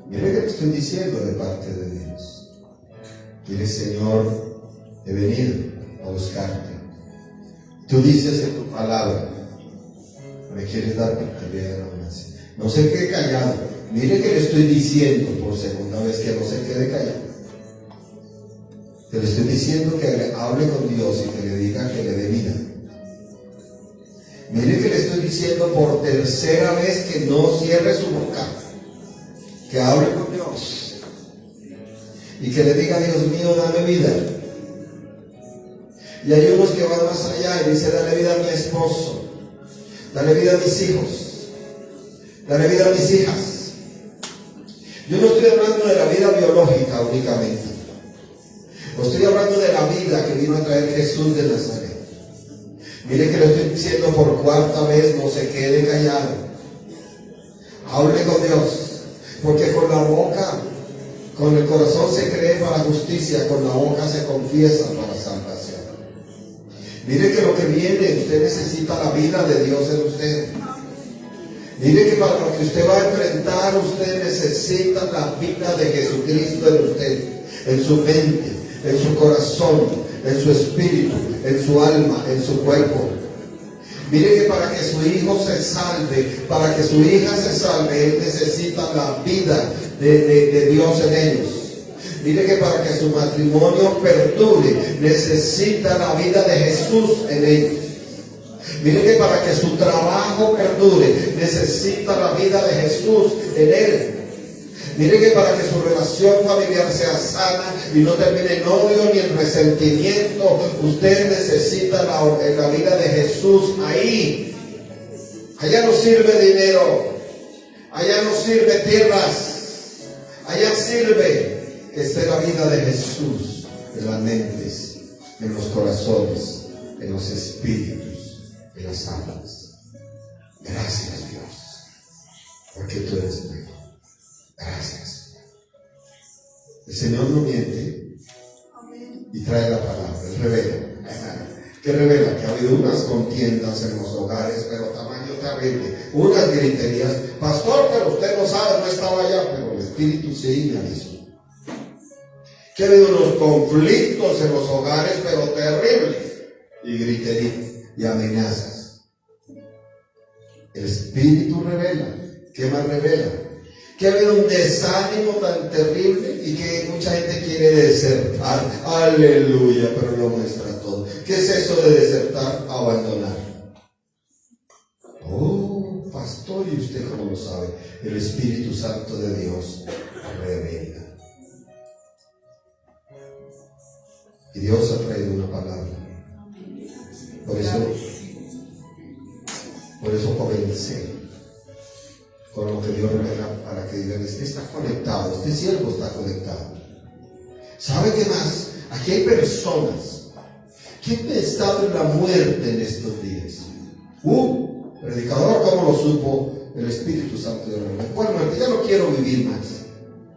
Mire que le estoy diciendo de parte de Dios. Dile, Señor, he venido a buscarte. Tú dices en tu palabra, me quieres dar victoria. No se quede callado. Mire que le estoy diciendo por segunda vez que no se quede callado. Que le estoy diciendo que le hable con Dios y que le diga que le dé vida. Mire que le estoy diciendo por tercera vez que no cierre su boca. Que hable con Dios. Y que le diga, Dios mío, dame vida. Y hay unos que van más allá y dicen, dale vida a mi esposo. Dale vida a mis hijos. Dale vida a mis hijas. Yo no estoy hablando de la vida biológica únicamente. Estoy hablando de la vida que vino a traer Jesús de Nazaret. Mire que le estoy diciendo por cuarta vez, no se quede callado. Hable con Dios. Porque con la boca, con el corazón se cree para justicia, con la boca se confiesa para salvación. Mire que lo que viene, usted necesita la vida de Dios en usted. Mire que para lo que usted va a enfrentar, usted necesita la vida de Jesucristo en usted, en su mente, en su corazón, en su espíritu, en su alma, en su cuerpo. Mire que para que su hijo se salve, para que su hija se salve, él necesita la vida de Dios en ellos. Mire que para que su matrimonio perdure, necesita la vida de Jesús en ellos. Mire que para que su trabajo perdure, necesita la vida de Jesús en él. Mire que para que su relación familiar sea sana y no termine en odio ni en resentimiento, usted necesita la vida de Jesús ahí. Allá no sirve dinero, allá no sirve tierras, allá sirve que esté la vida de Jesús en las mentes, en los corazones, en los espíritus, en las almas. Gracias, Dios, porque tú eres bueno. Gracias. El Señor no miente y trae la palabra, Él revela. ¿Qué revela? Que ha habido unas contiendas en los hogares, pero tamaño terrible, unas griterías. Pastor, pero usted no sabe, no estaba allá, pero el Espíritu sí me avisó. Que ha habido unos conflictos en los hogares, pero terribles, y griterías y amenazas. El Espíritu revela. ¿Qué más revela? Que ha habido un desánimo tan terrible y que mucha gente quiere desertar. Aleluya, pero lo muestra todo. ¿Qué es eso de desertar? Abandonar. Oh, pastor, ¿y usted cómo lo sabe? El Espíritu Santo de Dios revela. Y Dios ha traído una palabra. Por eso comencé con lo que Dios revela para que digan, este está conectado, este siervo está conectado. ¿Sabe qué más? Aquí hay personas que han estado en la muerte en estos días. Predicador, ¿cómo lo supo? El Espíritu Santo de Dios. ¿Cuál muerte? Ya no quiero vivir más.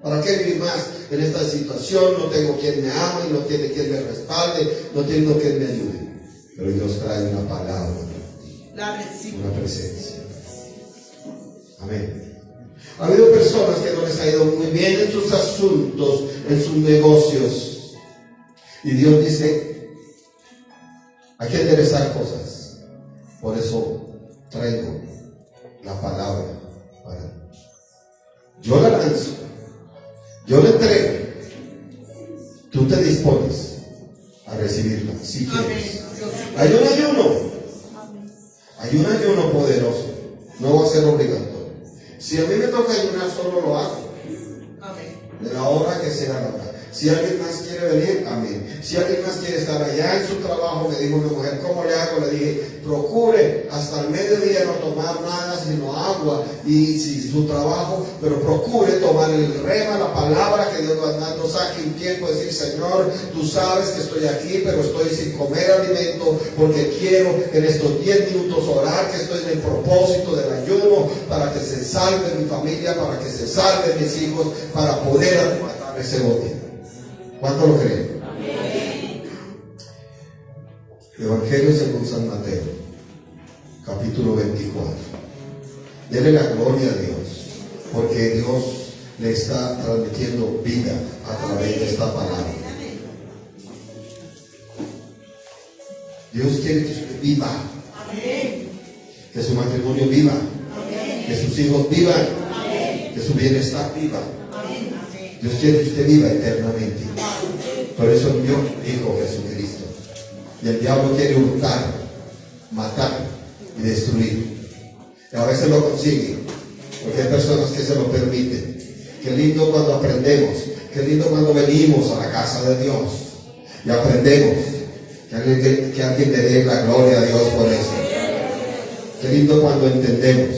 ¿Para qué vivir más en esta situación? No tengo quien me ame, no tiene quien me respalde, no tengo quien me ayude. Pero Dios trae una palabra, una presencia. Amén. Ha habido personas que no les ha ido muy bien en sus asuntos, en sus negocios. Y Dios dice, hay que enderezar cosas. Por eso traigo la palabra para ti. Yo la lanzo, yo la entrego. Tú te dispones a recibirla, si quieres. Hay un ayuno. Hay un ayuno poderoso. No va a ser obligatorio. Si a mí me toca ayunar, solo lo hago. De la hora que sea la hora. Si alguien más quiere venir, amén. Si alguien más quiere estar allá en su trabajo, me dijo una mujer, ¿cómo le hago? Le dije, procure hasta el mediodía no tomar nada sino agua y si su trabajo, pero procure tomar el rema, la palabra que Dios va dando, saque un tiempo de decir, Señor, tú sabes que estoy aquí, pero estoy sin comer alimento porque quiero en estos 10 minutos orar, que estoy en el propósito del ayuno para que se salve mi familia, para que se salven mis hijos, para poder aguantar ese bote. ¿Cuánto lo creen? Amén. Evangelio según San Mateo, capítulo 24. Dele la gloria a Dios, porque Dios le está transmitiendo vida a través de esta palabra. Dios quiere que usted viva, que su matrimonio viva, que sus hijos vivan, que su bienestar viva. Dios quiere que usted viva eternamente. Por eso envió Hijo Jesucristo. Y el diablo quiere hurtar, matar y destruir. Y a veces lo consigue, porque hay personas que se lo permiten. Qué lindo cuando aprendemos, qué lindo cuando venimos a la casa de Dios y aprendemos. Que alguien le dé la gloria a Dios por eso. Qué lindo cuando entendemos.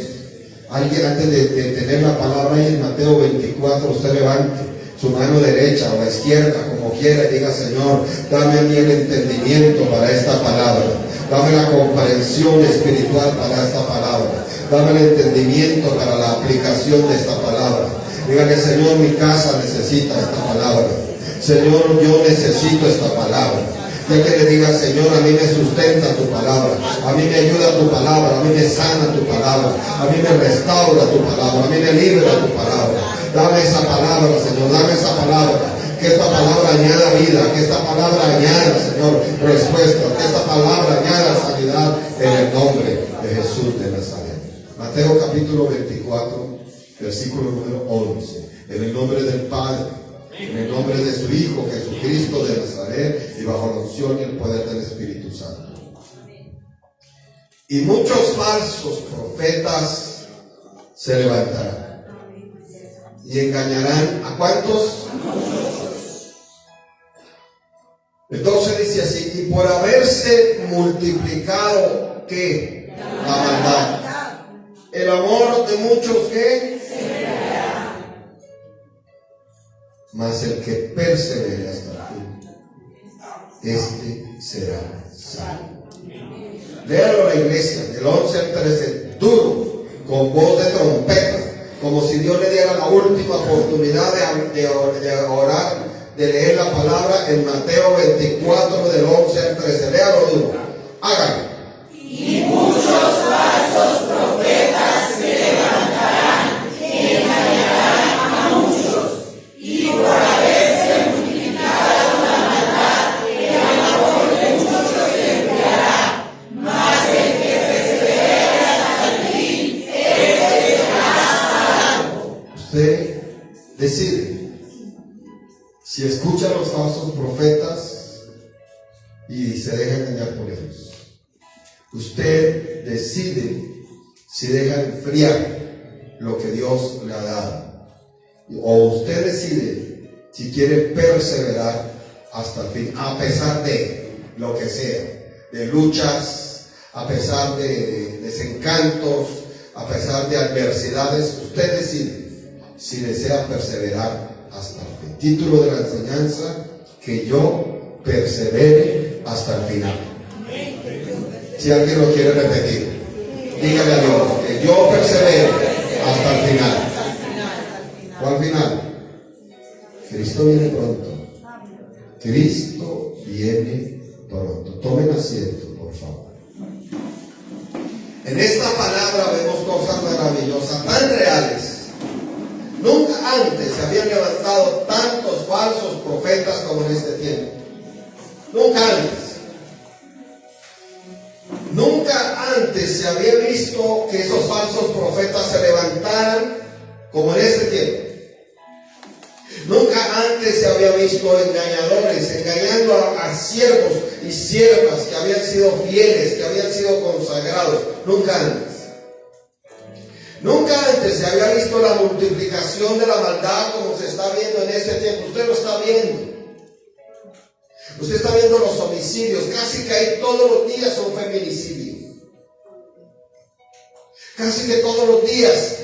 Alguien antes de tener la palabra ahí en Mateo 24, usted levante su mano derecha o la izquierda, como quiera, y diga: Señor, dame a mí el entendimiento para esta palabra. Dame la comprensión espiritual para esta palabra. Dame el entendimiento para la aplicación de esta palabra. Dígale: Señor, mi casa necesita esta palabra. Señor, yo necesito esta palabra. Ya que le diga: Señor, a mí me sustenta tu palabra, a mí me ayuda tu palabra, a mí me sana tu palabra, a mí me restaura tu palabra, a mí me libra tu palabra. Dame esa palabra, Señor, dame esa palabra. Que esta palabra añada vida, que esta palabra añada, Señor, respuesta, que esta palabra añada sanidad en el nombre de Jesús de Nazaret. Mateo capítulo 24, versículo número 11. En el nombre del Padre, en el nombre de su Hijo Jesucristo de Nazaret, y bajo la unción y el poder del Espíritu Santo. Y muchos falsos profetas se levantarán y engañarán ¿a cuántos? Entonces dice así: y por haberse multiplicado ¿qué? La maldad, el amor de muchos ¿qué? Mas el que persevere hasta el fin, este será salvo. Léalo la iglesia, del 11 al 13, duro, con voz de trompeta, como si Dios le diera la última oportunidad de orar, de leer la palabra en Mateo 24, del 11 al 13. Léalo duro, hágalo. Y muchos falsos profetas se levantarán y engañarán a muchos, y por haberse multiplicado la maldad, el amor de muchos se enfriará. Mas el que persevere hasta el fin, ese será salvo. Usted decide si escucha a los falsos profetas y se deja engañar por ellos. Usted decide si deja enfriar lo que Dios le ha dado. O usted decide si quiere perseverar hasta el fin, a pesar de lo que sea, de luchas, a pesar de desencantos, a pesar de adversidades. Usted decide si desea perseverar hasta el fin. Título de la enseñanza: que yo persevere hasta el final. Si alguien lo quiere repetir, dígale a Dios: que yo persevere hasta el final. ¿Cuál final? Cristo viene pronto. Cristo viene pronto. Tomen asiento, por favor. En esta palabra vemos cosas maravillosas, tan reales. Nunca antes se habían levantado tantos falsos profetas como en este tiempo. Nunca antes. Nunca antes se había visto que esos falsos profetas se levantaran como en este tiempo. Nunca antes se había visto engañadores engañando a siervos y siervas que habían sido fieles, que habían sido consagrados. Nunca antes. Nunca antes se había visto la multiplicación de la maldad como se está viendo en este tiempo. Usted lo está viendo. Usted está viendo los homicidios. Casi que ahí todos los días son feminicidios. Casi que todos los días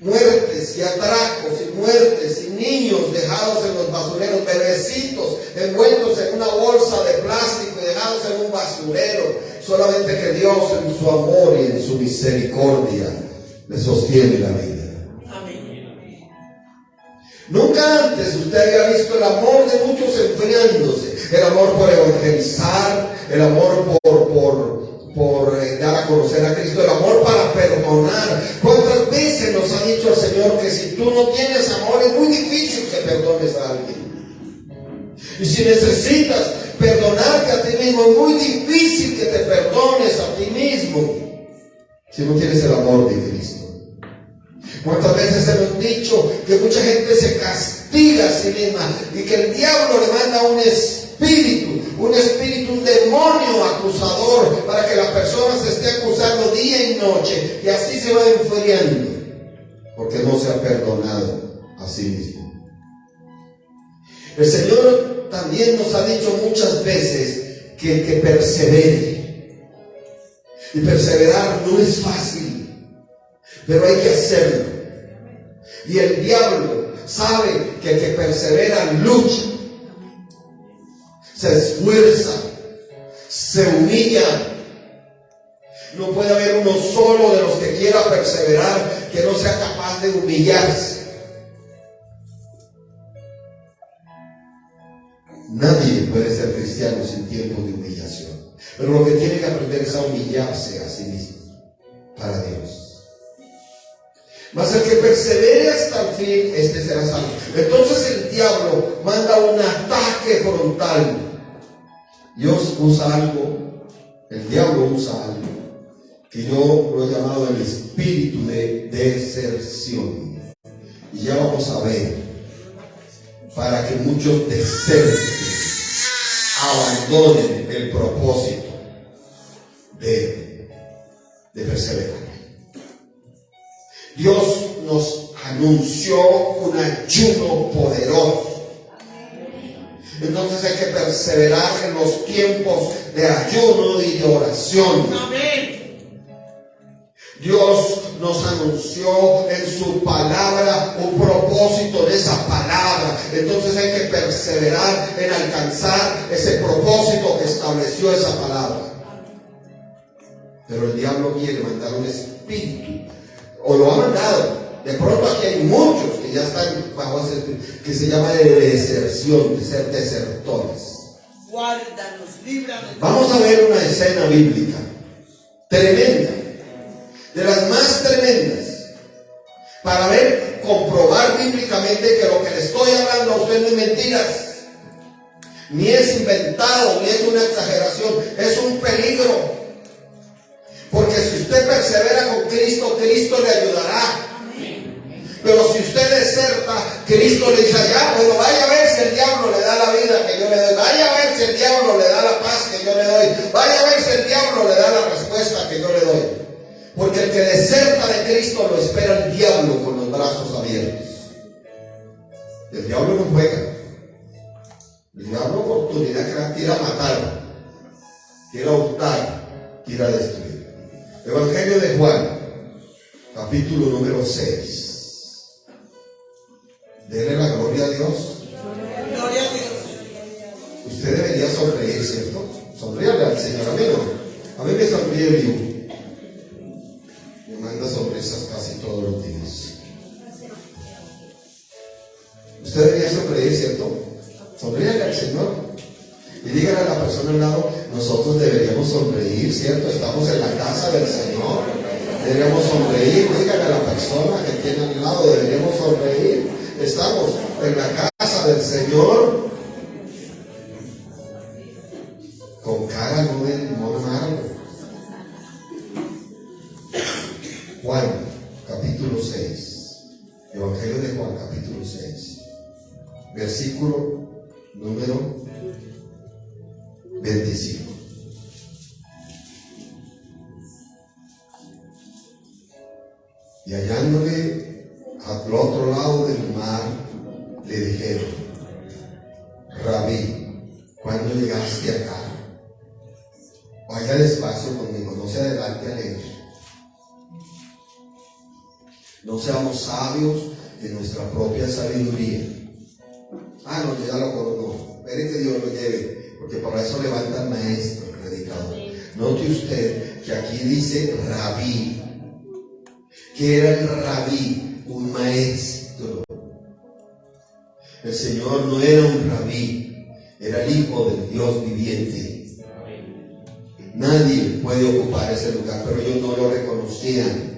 muertes y atracos y muertes y niños dejados en los basureros, bebecitos envueltos en una bolsa de plástico y dejados en un basurero. Solamente que Dios en su amor y en su misericordia le sostiene la vida. Amén. Nunca antes usted había visto el amor de muchos enfriándose. El amor por evangelizar, el amor por dar a conocer a Cristo, el amor para perdonar. ¿Cuántas veces veces nos ha dicho el Señor que si tú no tienes amor es muy difícil que perdones a alguien. Y si necesitas perdonarte a ti mismo, es muy difícil que te perdones a ti mismo si no tienes el amor de Cristo. ¿Cuántas veces hemos dicho que mucha gente se castiga a sí misma y que el diablo le manda un espíritu, un demonio acusador para que la persona se esté acusando día y noche y así se va enfriando porque no se ha perdonado a sí mismo? El Señor también nos ha dicho muchas veces que el que persevere, y perseverar no es fácil, pero hay que hacerlo. Y el diablo sabe que el que persevera lucha, se esfuerza, se humilla. No puede haber uno solo de los que quiera perseverar que no sea capaz de humillarse. Nadie puede ser cristiano sin tiempo de humillación. Pero lo que tiene que aprender es a humillarse a sí mismo para Dios. Mas el que persevere hasta el fin, este será salvo. Entonces el diablo manda un ataque frontal. Dios usa algo, el diablo usa algo que yo lo he llamado el espíritu de deserción. Y ya vamos a ver, para que muchos deserten, abandonen el propósito de perseverar. Dios nos anunció un ayuno poderoso. Entonces hay que perseverar en los tiempos de ayuno y de oración. Dios nos anunció en su palabra un propósito de esa palabra. Entonces hay que perseverar en alcanzar ese propósito que estableció esa palabra. Pero el diablo quiere mandar un espíritu, o lo ha mandado. De pronto aquí hay muchos que ya están bajo ese espíritu, que se llama de deserción, de ser desertores. Guárdanos, líbranos. Vamos a ver una escena bíblica tremenda, de las más tremendas, para ver, comprobar bíblicamente que lo que le estoy hablando a usted no es mentiras, ni es inventado, ni es una exageración, es un peligro. Porque si usted persevera con Cristo, Cristo le ayudará. Pero si usted deserta, Cristo le dice, ya, bueno, vaya a ver si el diablo le da la vida que yo le doy, vaya a ver si el diablo le da la paz que yo le doy, vaya a ver si el diablo le da la respuesta que yo le doy. Porque el que deserta de Cristo lo espera el diablo con los brazos abiertos. El diablo no juega. El diablo oportunidad que tira a matar, tira a hurtar, tira a destruir. Evangelio de Juan, capítulo número 6. Dele la gloria a Dios. Gloria a Dios. Usted debería sonreír, ¿cierto? Sonríale al Señor. A mí me sonríe vivo. Me manda sonrisas casi todos los días. Usted debería sonreír, ¿cierto? Sonríale al Señor. Y dígale a la persona al lado, nosotros deberíamos sonreír, ¿cierto? Estamos en la casa del Señor. Deberíamos sonreír. Dígale a la persona que tiene al lado, deberíamos sonreír. Estamos en la casa del Señor. Con cara no de limón amargo. Juan, capítulo 6. Evangelio de Juan, capítulo 6. Versículo número 25. Y hallándole al otro lado del mar, le dijeron, Rabí, ¿cuándo llegaste acá? Vaya despacio conmigo, no se adelante a leer. No seamos sabios en nuestra propia sabiduría. No, yo ya lo conozco. Espere que Dios lo lleve, porque para eso levanta el maestro, el predicador. Note usted que aquí dice Rabí. ¿Qué era el Rabí? Un maestro. El Señor no era un rabí, era el Hijo del Dios viviente. Nadie puede ocupar ese lugar, pero ellos no lo reconocían.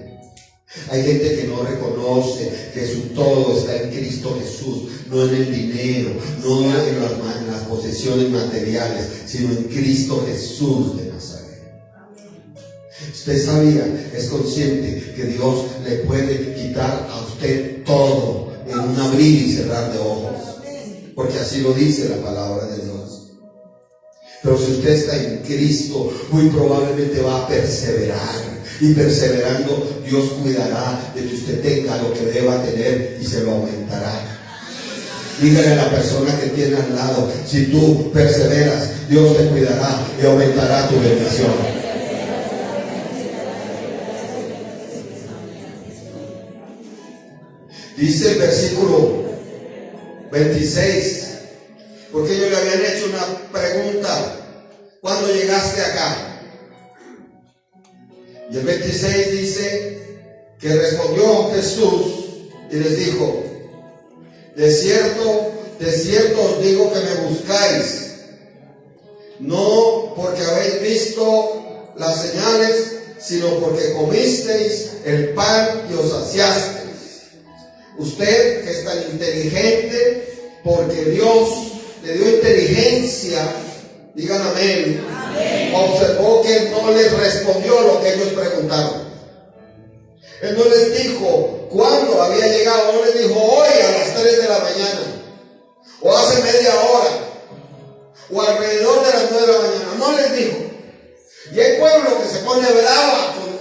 Hay gente que no reconoce que su todo está en Cristo Jesús, no en el dinero, no en las posesiones materiales, sino en Cristo Jesús de Nazaret. Usted sabía, es consciente que Dios le puede quitar a usted todo en un abrir y cerrar de ojos, porque así lo dice la palabra de Dios. Pero si usted está en Cristo, muy probablemente va a perseverar. Y perseverando, Dios cuidará de que usted tenga lo que deba tener y se lo aumentará. Dígale a la persona que tiene al lado: si tú perseveras, Dios te cuidará y aumentará tu bendición. Dice el versículo 26, porque ellos le habían hecho una pregunta: ¿cuándo llegaste acá? Y el 26 dice que respondió Jesús y les dijo: de cierto os digo que me buscáis, no porque habéis visto las señales, sino porque comisteis el pan y os saciasteis. Usted que es tan inteligente, porque Dios le dio inteligencia, digan amén. Amén. Observó que Él no les respondió lo que ellos preguntaron. Él no les dijo cuándo había llegado, no les dijo hoy a las 3 de la mañana, o hace media hora, o alrededor de las 9 de la mañana. No les dijo. Y hay pueblos que se pone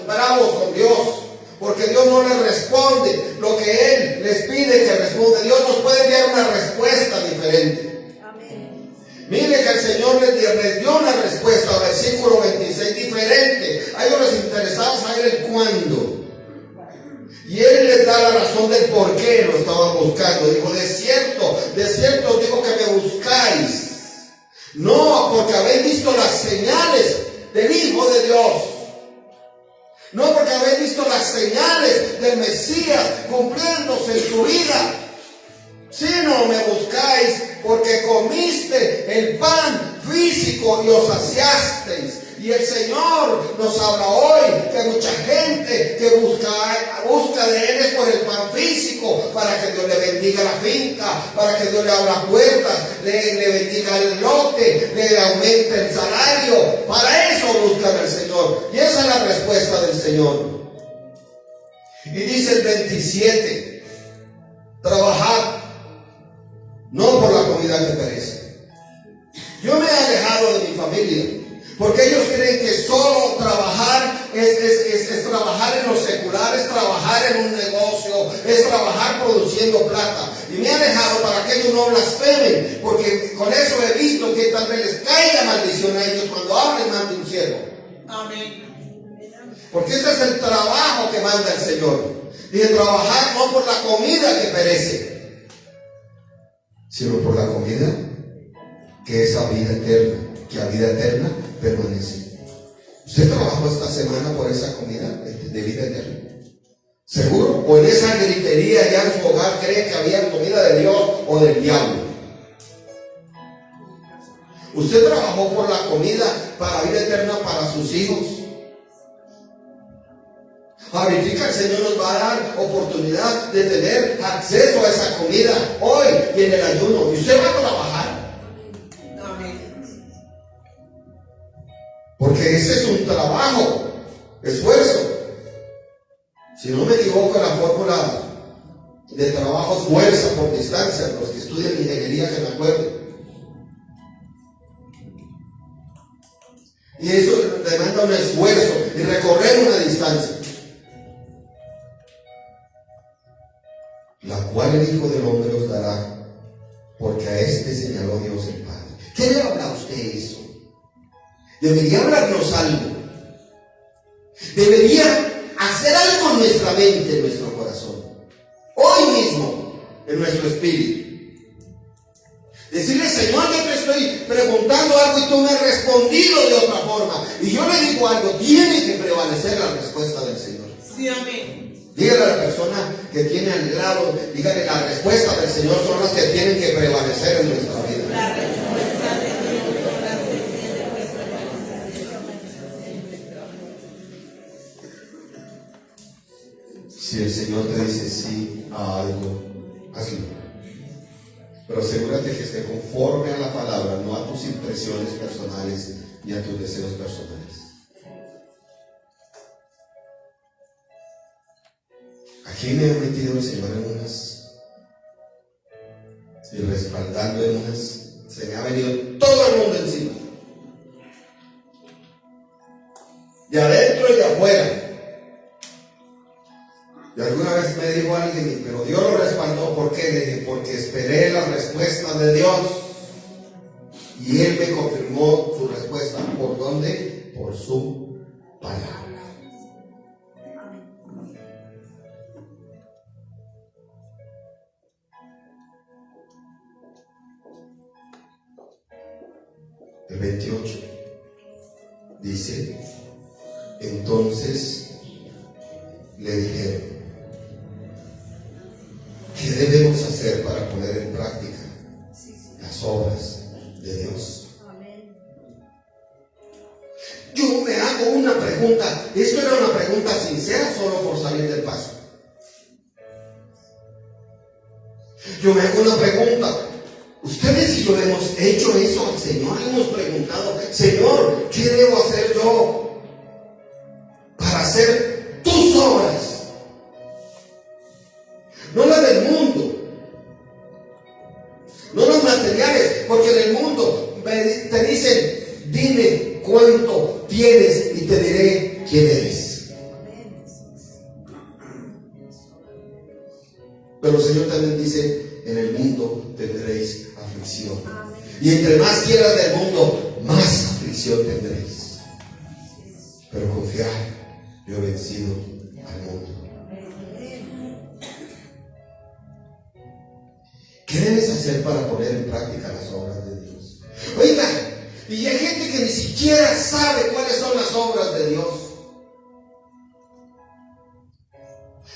bravos con Dios, porque Dios no les responde lo que Él les pide que responda. Dios nos puede enviar una respuesta diferente. Amén. Mire que el Señor les dio una respuesta, versículo 26, diferente. A ellos les interesaba saber el cuándo. Y Él les da la razón del por qué lo estaban buscando. Dijo: de cierto os digo que me buscáis, no porque habéis visto las señales del Hijo de Dios, no porque habéis visto las señales del Mesías cumpliéndose en su vida, sino me buscáis porque comiste el pan físico y os saciasteis. Y el Señor nos habla hoy que mucha gente que busca de Él es por el pan físico, para que Dios le bendiga la finca, para que Dios le abra puertas, le bendiga el lote, le aumente el salario. Para eso buscan al Señor. Y esa es la respuesta del Señor. Y dice el 27: trabajad, no por la comida que perece. Yo me he alejado de mi familia, porque ellos creen que solo trabajar es trabajar en lo secular, es trabajar en un negocio, es trabajar produciendo plata. Y me he alejado para que ellos no blasfemen, porque con eso evito que tal vez les caiga maldición a ellos cuando hablen mal de un siervo. Amén. Porque ese es el trabajo que manda el Señor. Dice: trabajar no por la comida que perece, sino por la comida que es a vida eterna, que a vida eterna permanece. ¿Usted trabajó esta semana por esa comida de vida eterna? ¿Seguro? ¿O en esa gritería ya en su hogar cree que había comida de Dios o del diablo? ¿Usted trabajó por la comida para vida eterna para sus hijos? Ahorita el Señor nos va a dar oportunidad de tener acceso a esa comida hoy y en el ayuno. Y usted va a trabajar. Porque ese es un trabajo, esfuerzo. Si no me equivoco, la fórmula de trabajo es fuerza por distancia. Los que estudian ingeniería que me acuerden. Y eso demanda un esfuerzo y recorrer una distancia, la cual el Hijo del Hombre os dará, porque a este señaló Dios el Padre. ¿Qué le habla a usted eso? Debería hablarnos algo. Debería hacer algo en nuestra mente, en nuestro corazón, hoy mismo, en nuestro espíritu. Decirle: Señor, yo te estoy preguntando algo y tú me has respondido de otra forma. Y yo le digo algo: tiene que prevalecer la respuesta del Señor. Sí, amén. Dígale a la persona que tiene al lado, dígale: la respuesta del Señor son las que tienen que prevalecer en nuestra vida. La respuesta de Dios son las que tienen que prevalecer. Si el Señor te dice sí a algo, hazlo. Pero asegúrate que esté conforme a la palabra, no a tus impresiones personales ni a tus deseos personales. Aquí me ha metido el Señor en unas y respaldando en unas. Se me ha venido todo el mundo encima. De adentro y de afuera. Y alguna vez me dijo alguien, pero Dios lo respaldó. ¿Por qué? Le dije, porque esperé la respuesta de Dios. Y Él me confirmó su respuesta. ¿Por dónde? Por su palabra. El 28 dice, entonces le dijeron, ¿qué debemos hacer para poner en práctica las obras de Dios? Yo me hago una pregunta. Esto era una pregunta sincera solo por salir del paso. Yo me hago una pregunta. Ustedes y yo hemos hecho eso al Señor. Le hemos preguntado, Señor, ¿qué debo hacer yo para hacer tus obras? No las del mundo, no las materiales, porque en el mundo te dicen, dime cuánto tienes y te diré quién eres. Pero el Señor también dice, en el mundo tendréis aflicción. Y entre más quieras del mundo, más aflicción tendréis. Pero confiad, yo he vencido al mundo. ¿Qué debes hacer para poner en práctica las obras de Dios? Oiga, y hay gente que ni siquiera sabe cuáles son las obras de Dios.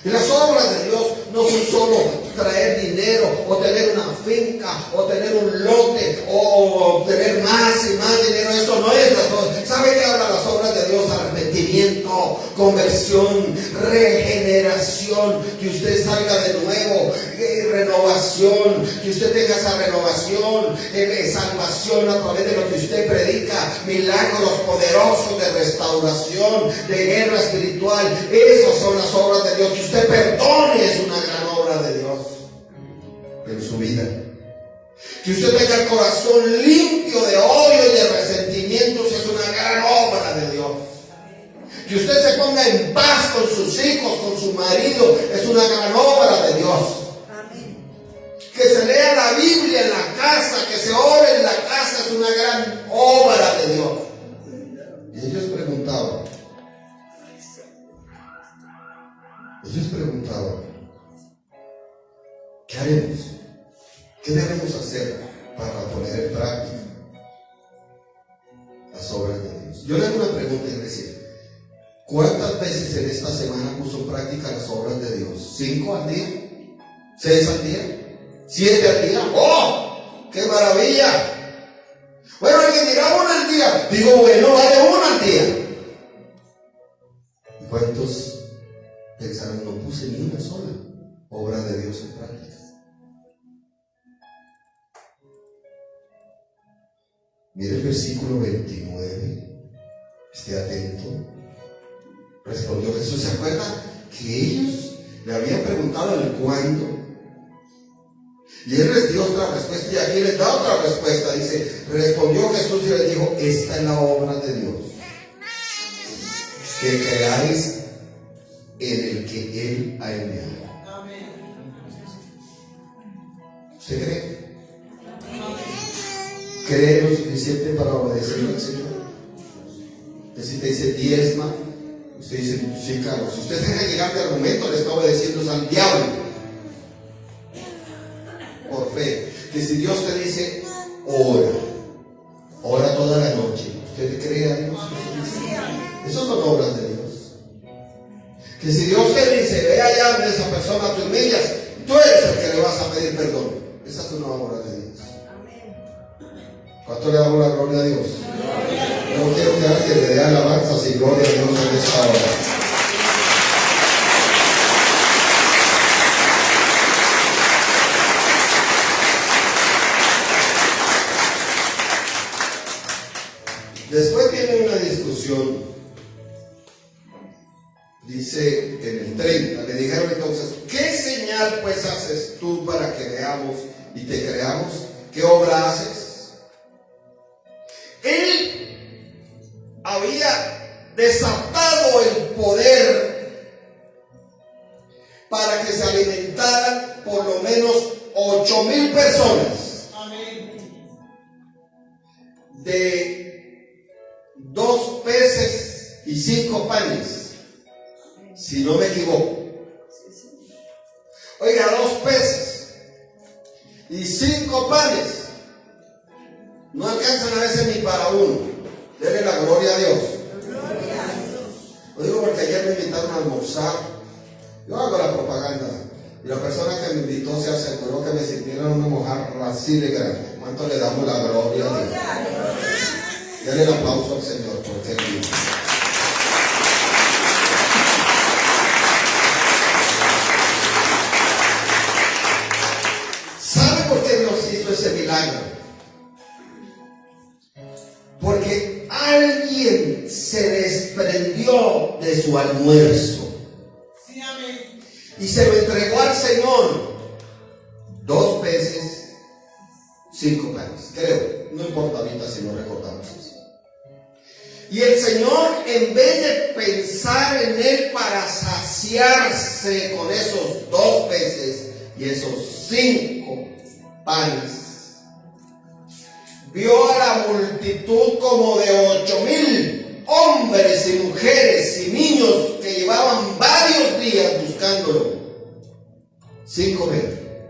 Y las obras de Dios no son solo traer dinero, o tener una finca, o tener un lote, o tener más y más dinero. Eso no es las obras. ¿Sabe qué habla las obras de Dios? Arrepentimiento, conversión, regeneración, que usted salga de nuevo, renovación, que usted tenga esa renovación, salvación a través de lo que usted predica, milagros poderosos de restauración, de guerra espiritual. Esas son las obras de Dios. Que usted perdone es una gran obra de Dios en su vida. Que usted tenga el corazón limpio de odio y de resentimientos es una gran obra de Dios. Que usted se ponga en paz con sus hijos, con su marido, es una gran obra de Dios. Que se lea la Biblia en la casa, que se ore en la casa, es una gran obra de Dios. Y ellos preguntaban, ¿qué haremos? ¿Qué debemos hacer para poner en práctica las obras de Dios? Yo le hago una pregunta, es decir, ¿cuántas veces en esta semana puso en práctica las obras de Dios? ¿5 al día? ¿6 al día? ¿7 al día? ¡Oh! ¡Qué maravilla! Bueno, alguien dirá 1 al día. Digo, bueno, vale 1 al día. ¿Y cuántos pensaron, no puse ni una sola obra de Dios en práctica? Mire el versículo 29. Esté atento. Respondió Jesús. ¿Se acuerda que ellos le habían preguntado el cuándo? Y Él les dio otra respuesta, y aquí les da otra respuesta. Dice, respondió Jesús y les dijo, esta es la obra de Dios, que creáis en el que Él ha enviado. ¿Usted cree? ¿Cree lo suficiente para obedecerle al Señor? Si te dice diezma, usted dice, sí, claro. Si usted deja llegar de argumento, le está obedeciendo al diablo. Por fe. Que si Dios te dice, ora toda la noche, ¿usted cree a Dios? Esas son obras de Dios. Que si Dios te dice, ve allá donde esa persona te humillas, tú eres el que le vas a pedir perdón. Esa es una obra de Dios. ¿Cuánto le damos la gloria a Dios? No quiero que alguien le dé alabanzas y gloria a Dios en esta hora. discusión. Dice en el 30, le dijeron entonces, ¿qué señal pues haces tú para que veamos y te creamos? ¿Qué obra haces? Él había desatado el poder para que se alimentaran por lo menos 8,000 personas. Amén. De 2 peces y 5 panes. Si no me equivoco. Oiga, 2 peces y 5 panes no alcanzan a veces ni para uno. Denle la gloria a Dios. Lo digo porque ayer me invitaron a almorzar. Yo hago la propaganda y la persona que me invitó se aseguró que me sirvieran una mojarra así de grande. ¿Cuánto le damos la gloria a Dios? Denle el aplauso al Señor porque es Dios. ¿Por qué Dios hizo ese milagro? Porque alguien se desprendió de su almuerzo. Sí, amén. Y se lo entregó al Señor. 2 peces, 5 panes. Creo, no importa ahorita si no recordamos eso. Y el Señor, en vez de pensar en Él para saciarse con esos 2 peces y esos 5 panes, vio a la multitud como de 8,000 hombres y mujeres y niños que llevaban varios días buscándolo sin comer.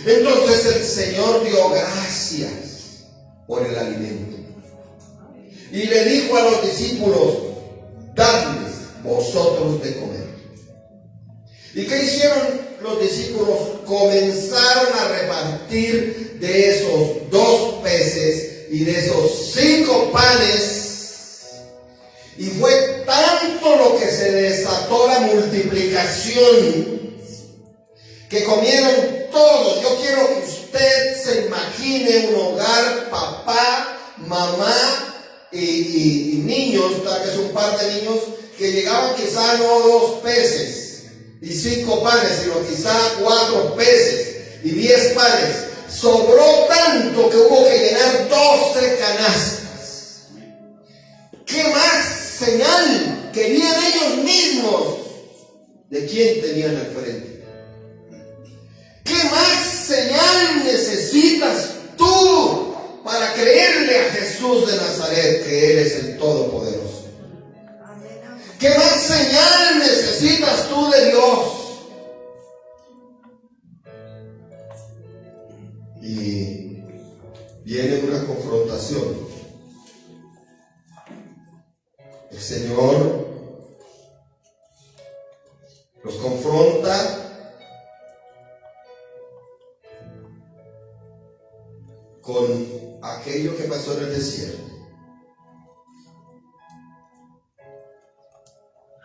Entonces el Señor dio gracias por el alimento y le dijo a los discípulos: dadles vosotros de comer. ¿Y qué hicieron los discípulos? Comenzaron a repartir de esos 2 peces y de esos 5 panes. Y fue tanto lo que se desató la multiplicación que comieron todos. Yo quiero que usted se imagine un hogar, papá, mamá y niños, tal vez un par de niños, que llegaban quizá no 2 peces y 5 panes, sino quizá 4 peces y 10 panes. Sobró tanto que hubo que llenar 12 canastas. ¿Qué más señal querían ellos mismos de quién tenían al frente? ¿Qué más señal necesitas tú para creerle a Jesús de Nazaret que Él es el Todopoderoso? ¿Qué más señal necesitas tú de Dios? Y viene una confrontación. El Señor los confronta con aquello que pasó en el desierto.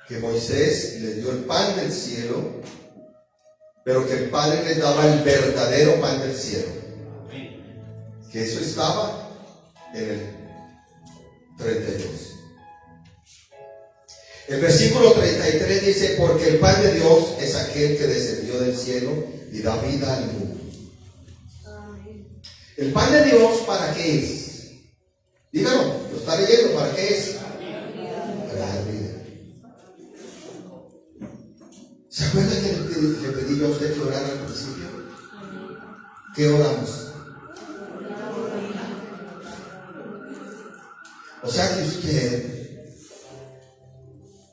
Que Moisés les dio el pan del cielo, pero que el Padre les daba el verdadero pan del cielo. Que eso estaba en el 32. El versículo 33 dice: porque el pan de Dios es aquel que descendió del cielo y da vida al mundo. ¿El pan de Dios para qué es? Dígalo, lo está leyendo, ¿para qué es? Para dar vida. ¿Se acuerdan que le pedí yo a usted que orara al principio? ¿Qué oramos? O sea que usted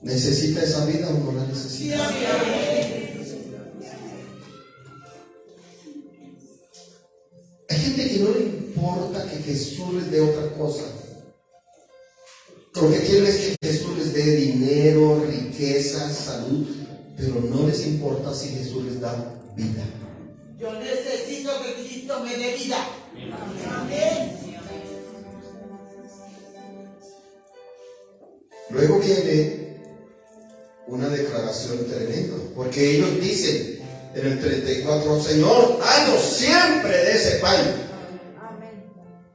necesita esa vida o no la necesita. Hay gente que no le importa que Jesús les dé otra cosa. Lo que quieren es que Jesús les dé dinero, riqueza, salud, pero no les importa si Jesús les da vida. Yo necesito que Cristo me dé vida. Amén. Luego viene una declaración tremenda, porque ellos dicen en el 34: Señor, danos siempre de ese pan.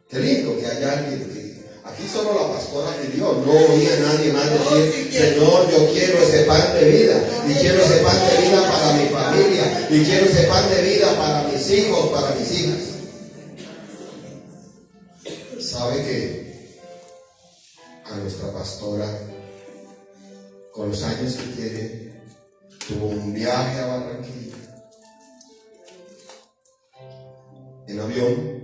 Qué lindo que haya alguien que Aquí solo la pastora pidió, no oía a nadie más decir, Señor, yo quiero ese pan de vida, y quiero ese pan de vida para mi familia, y quiero ese pan de vida para mis hijos, para mis hijas. ¿Sabe que a nuestra pastora, con los años que tiene, tuvo un viaje a Barranquilla en avión?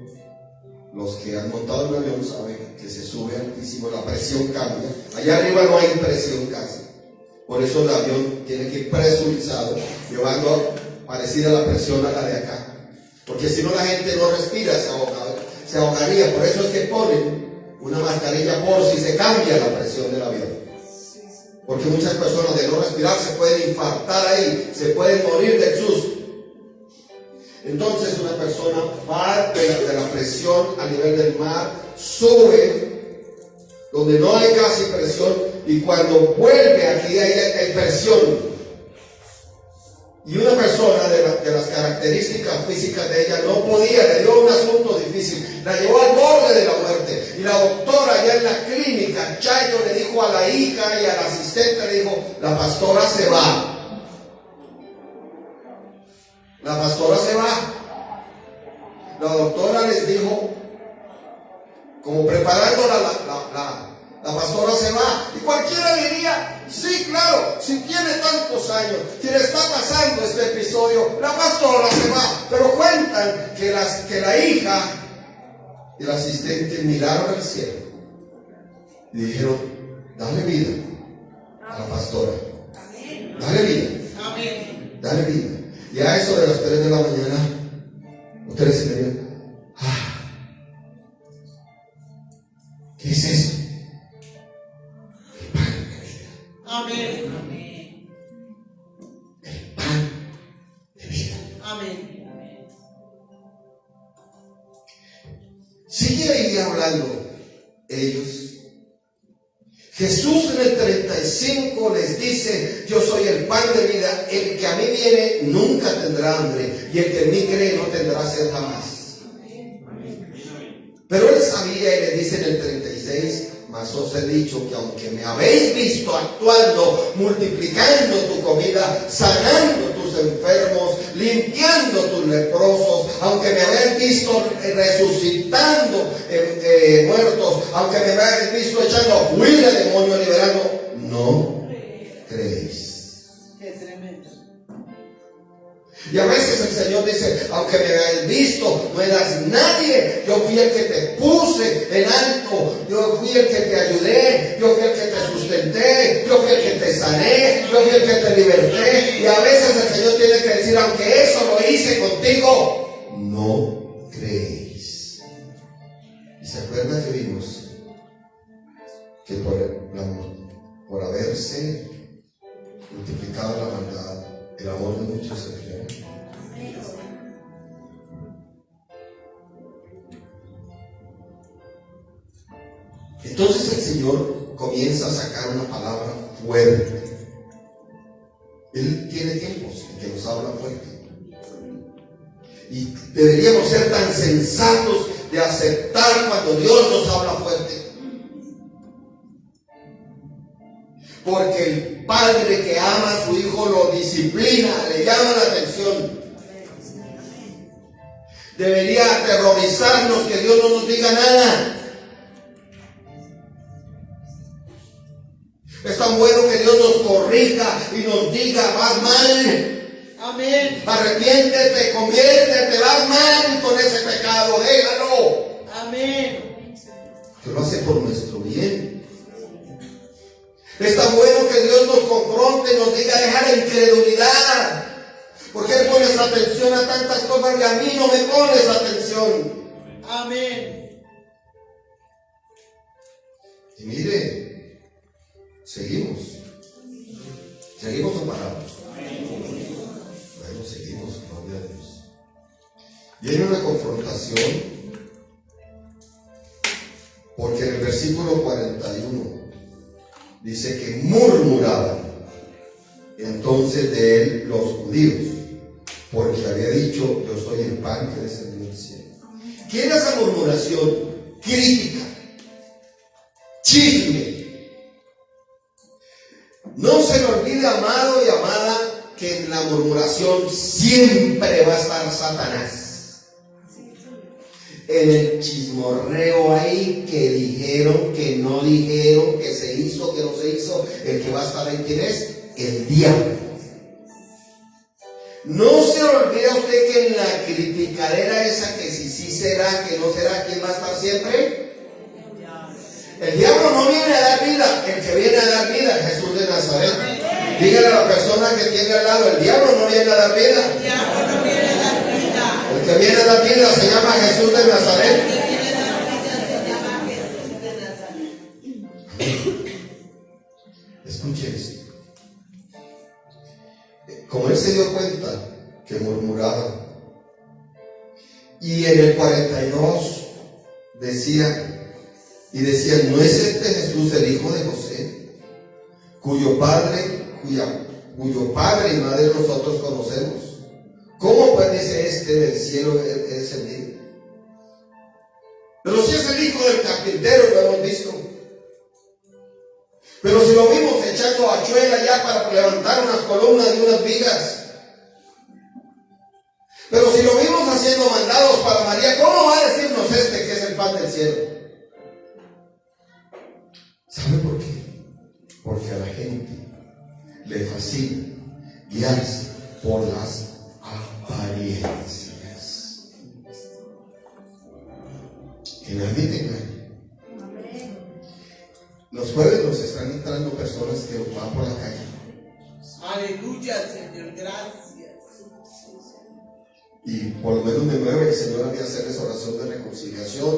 Los que han montado en avión saben que se sube altísimo, la presión cambia. Allá arriba no hay presión casi. Por eso el avión tiene que ir presurizado, llevando parecida la presión a la de acá. Porque si no la gente no respira, se ahogaría. Por eso es que ponen una mascarilla por si se cambia la presión del avión. Porque muchas personas de no respirar se pueden infartar ahí, se pueden morir del susto. Entonces una persona va de la presión a nivel del mar, sube donde no hay casi presión, y cuando vuelve aquí hay presión. Y una persona de las características físicas de ella no podía, le dio un asunto difícil, la llevó al borde de la muerte. Y la doctora allá en la clínica, Chayo, le dijo a la hija y al asistente, le dijo, la pastora se va. La pastora se va. La doctora les dijo, como preparando la pastora se va. Y cualquiera diría, sí, claro, si tiene tantos años, si le está pasando este episodio, la pastora se va. Pero cuentan que la hija y el asistente miraron al cielo y dijeron, dale vida a la pastora. Dale vida. Dale vida. Y a eso de las 3 de la mañana, ustedes se dirían, ¿qué es eso? El pan de vida. Amén. El pan de vida. Amén. Sigue ahí hablando ellos. Jesús en el 35 les dice, yo soy el pan de vida, el que a mí viene nunca tendrá hambre, y el que en mí cree no tendrá sed jamás. Pero él sabía y le dice en el 36, mas os he dicho que aunque me habéis visto actuando, multiplicando tu comida, sanando tus enfermos, limpiando tus leprosos, aunque me habéis visto resucitando muertos, aunque me habéis visto echando fuera demonios, liberando, no creéis. Qué tremendo. Y a veces el Señor dice, aunque me hayas visto, no eras nadie, yo fui el que te puse en alto, yo fui el que te ayudé, yo fui el que te sustenté, yo fui el que te sané, yo fui el que te liberté. Y a veces el Señor tiene que decir, aunque eso lo hice contigo, no creéis. ¿Y se acuerdan que vimos que por haberse multiplicado la maldad, el amor de muchos se enfrió? Entonces el Señor comienza a sacar una palabra fuerte. Él tiene tiempos en que nos habla fuerte. Y deberíamos ser tan sensatos de aceptar cuando Dios nos habla fuerte. Porque el padre que ama a su hijo lo disciplina, le llama la atención. Debería aterrorizarnos que Dios no nos diga nada. Es tan bueno que Dios nos corrija y nos diga, vas mal. Amén. Arrepiéntete, conviértete, vas mal con ese pecado, déjalo. Amén. Que lo hace por nuestro bien. Es tan bueno que Dios nos confronte, nos diga, deja la incredulidad. ¿Por qué pones atención a tantas cosas que a mí no me pones atención? Amén. Y mire, seguimos o paramos. Bueno, seguimos, gloria a Dios. Viene una confrontación, porque en el versículo 41 dice que murmuraban entonces de él los judíos, porque había dicho, yo soy el pan que descendió del cielo. ¿Qué era esa murmuración? Crítica. chisme. No se le olvide, amado y amada, que en la murmuración siempre va a estar Satanás. En el chismorreo ahí, que dijeron, que no dijeron, que se hizo, que no se hizo, el que va a estar ahí, ¿quién es? El diablo. No se olvide usted que en la criticadera esa, que si será, que no será, ¿quién va a estar siempre? El diablo no viene a dar vida, el que viene a dar vida es Jesús de Nazaret. Dígale a la persona que tiene al lado, el diablo no viene a dar vida. El diablo no viene a dar vida. El que viene a dar vida se llama Jesús de Nazaret. Escuche esto. Como él se dio cuenta que murmuraba, y en el 42 decía, ¿no es este Jesús el hijo de José, cuyo padre y madre nosotros conocemos? ¿Cómo parece este del cielo es descendido? Pero si es el hijo del carpintero, lo hemos visto. Pero si lo vimos echando hachuela ya para levantar unas columnas y unas vigas. Pero si lo vimos haciendo mandados para María, ¿cómo va a decirnos este que es el pan del cielo? ¿Sabe por qué? Porque a la gente le fascina guiarse por las apariencias. Que nadie te engañe. Los jueves nos están entrando personas que van por la calle. Aleluya, Señor, gracias. Y por lo menos me mueve el Señor a mí a hacerles oración de reconciliación.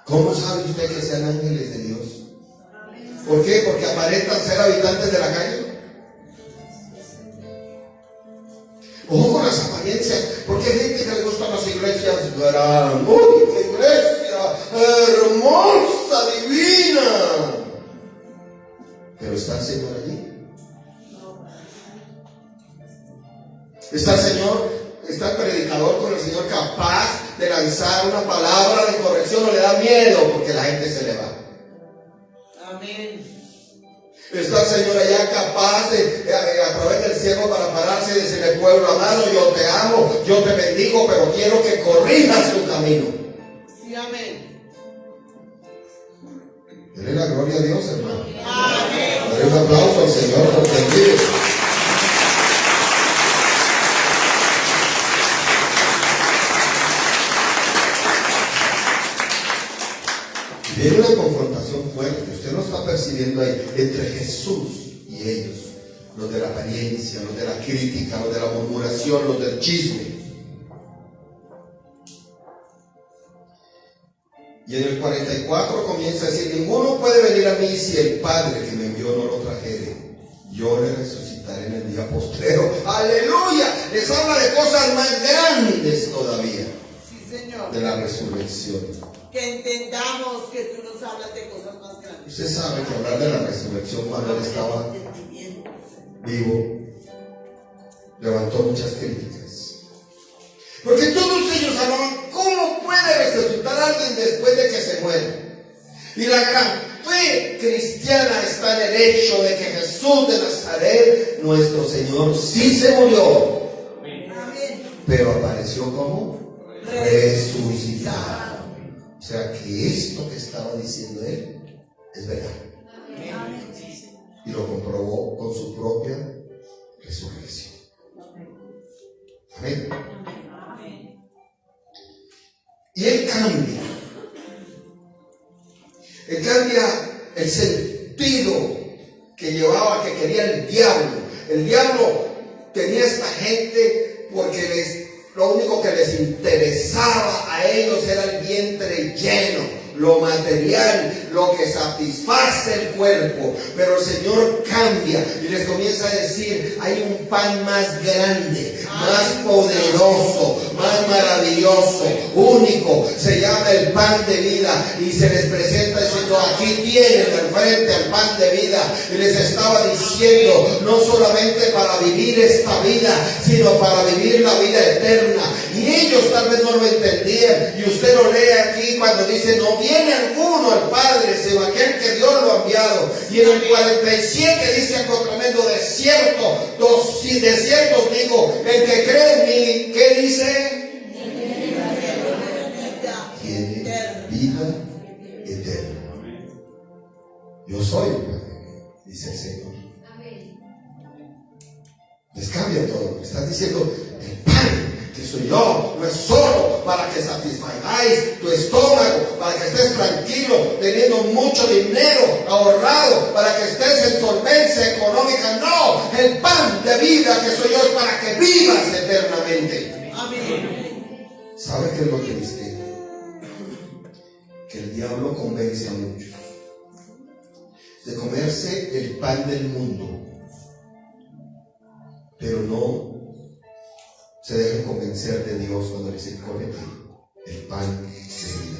¿Cómo sabe usted que sean ángeles de Dios? ¿Por qué? Porque aparentan ser habitantes de la calle. Ojo con las apariencias, porque hay gente que le gustan las iglesias grandes. ¡Uy, qué iglesia hermosa, divina! Pero ¿está el Señor allí? ¿Está el Señor? ¿Está el predicador con el Señor capaz de lanzar una palabra de corrección? ¿O le da miedo porque la gente se le va? Amén. ¿Está el Señor allá capaz de a través del cielo para pararse y decirle: pueblo amado, yo te amo, yo te bendigo, pero quiero que corrijas tu camino? Sí, amén. Dele la gloria a Dios, hermano. Amén. Dale un aplauso al Señor porque Él vive. Viene una confrontación fuerte, usted lo está percibiendo ahí, entre Jesús y ellos, los de la apariencia, los de la crítica, los de la murmuración, los del chisme. Y en el 44 comienza a decir: ninguno puede venir a mí si el Padre que me envió no lo trajere. Yo le resucitaré en el día postrero. ¡Aleluya! Les habla de cosas más grandes todavía. Sí, Señor. De la resurrección. Que entendamos que tú nos hablas de cosas más grandes. Usted sabe que hablar de la resurrección cuando él estaba vivo levantó muchas críticas. Porque todos ellos hablaban: ¿cómo puede resucitar a alguien después de que se muere? Y la gran fe cristiana está en el hecho de que Jesús de Nazaret, nuestro Señor, sí se murió, pero apareció como resucitado. O sea que esto que estaba diciendo él es verdad. Y lo comprobó con su propia resurrección. Amén. Y él cambia. Él cambia el sentido que llevaba, que quería el diablo. El diablo tenía esta gente porque lo único que les interesaba a ellos era el vientre lleno, lo material, lo que satisface el cuerpo. Pero el Señor cambia y les comienza a decir: hay un pan más grande, más poderoso, más maravilloso, único, se llama el pan de vida. Y se les presenta diciendo: aquí tienen al frente al pan de vida. Y les estaba diciendo: no solamente para vivir esta vida, sino para vivir la vida eterna. Y ellos tal vez no lo entendían. Y usted lo lee aquí cuando dice, no viene alguno al Padre, sino aquel que Dios lo ha enviado. Y en el 47 dice algo tremendo, desierto, desiertos digo, el que cree en mí, ¿qué dice? Tiene vida eterna. Yo soy el pan, dice el Señor. Les cambia todo. Estás diciendo, el pan que soy yo no es solo para que satisfagáis tu estómago, para que estés tranquilo, teniendo mucho dinero ahorrado, para que estés en solvencia económica. No, el pan de vida que soy yo es para que vivas eternamente. Amén. ¿Sabe qué es lo triste? Que el diablo convence a muchos de comerse el pan del mundo, pero no se dejen convencer de Dios cuando les dice, cómete el pan de vida.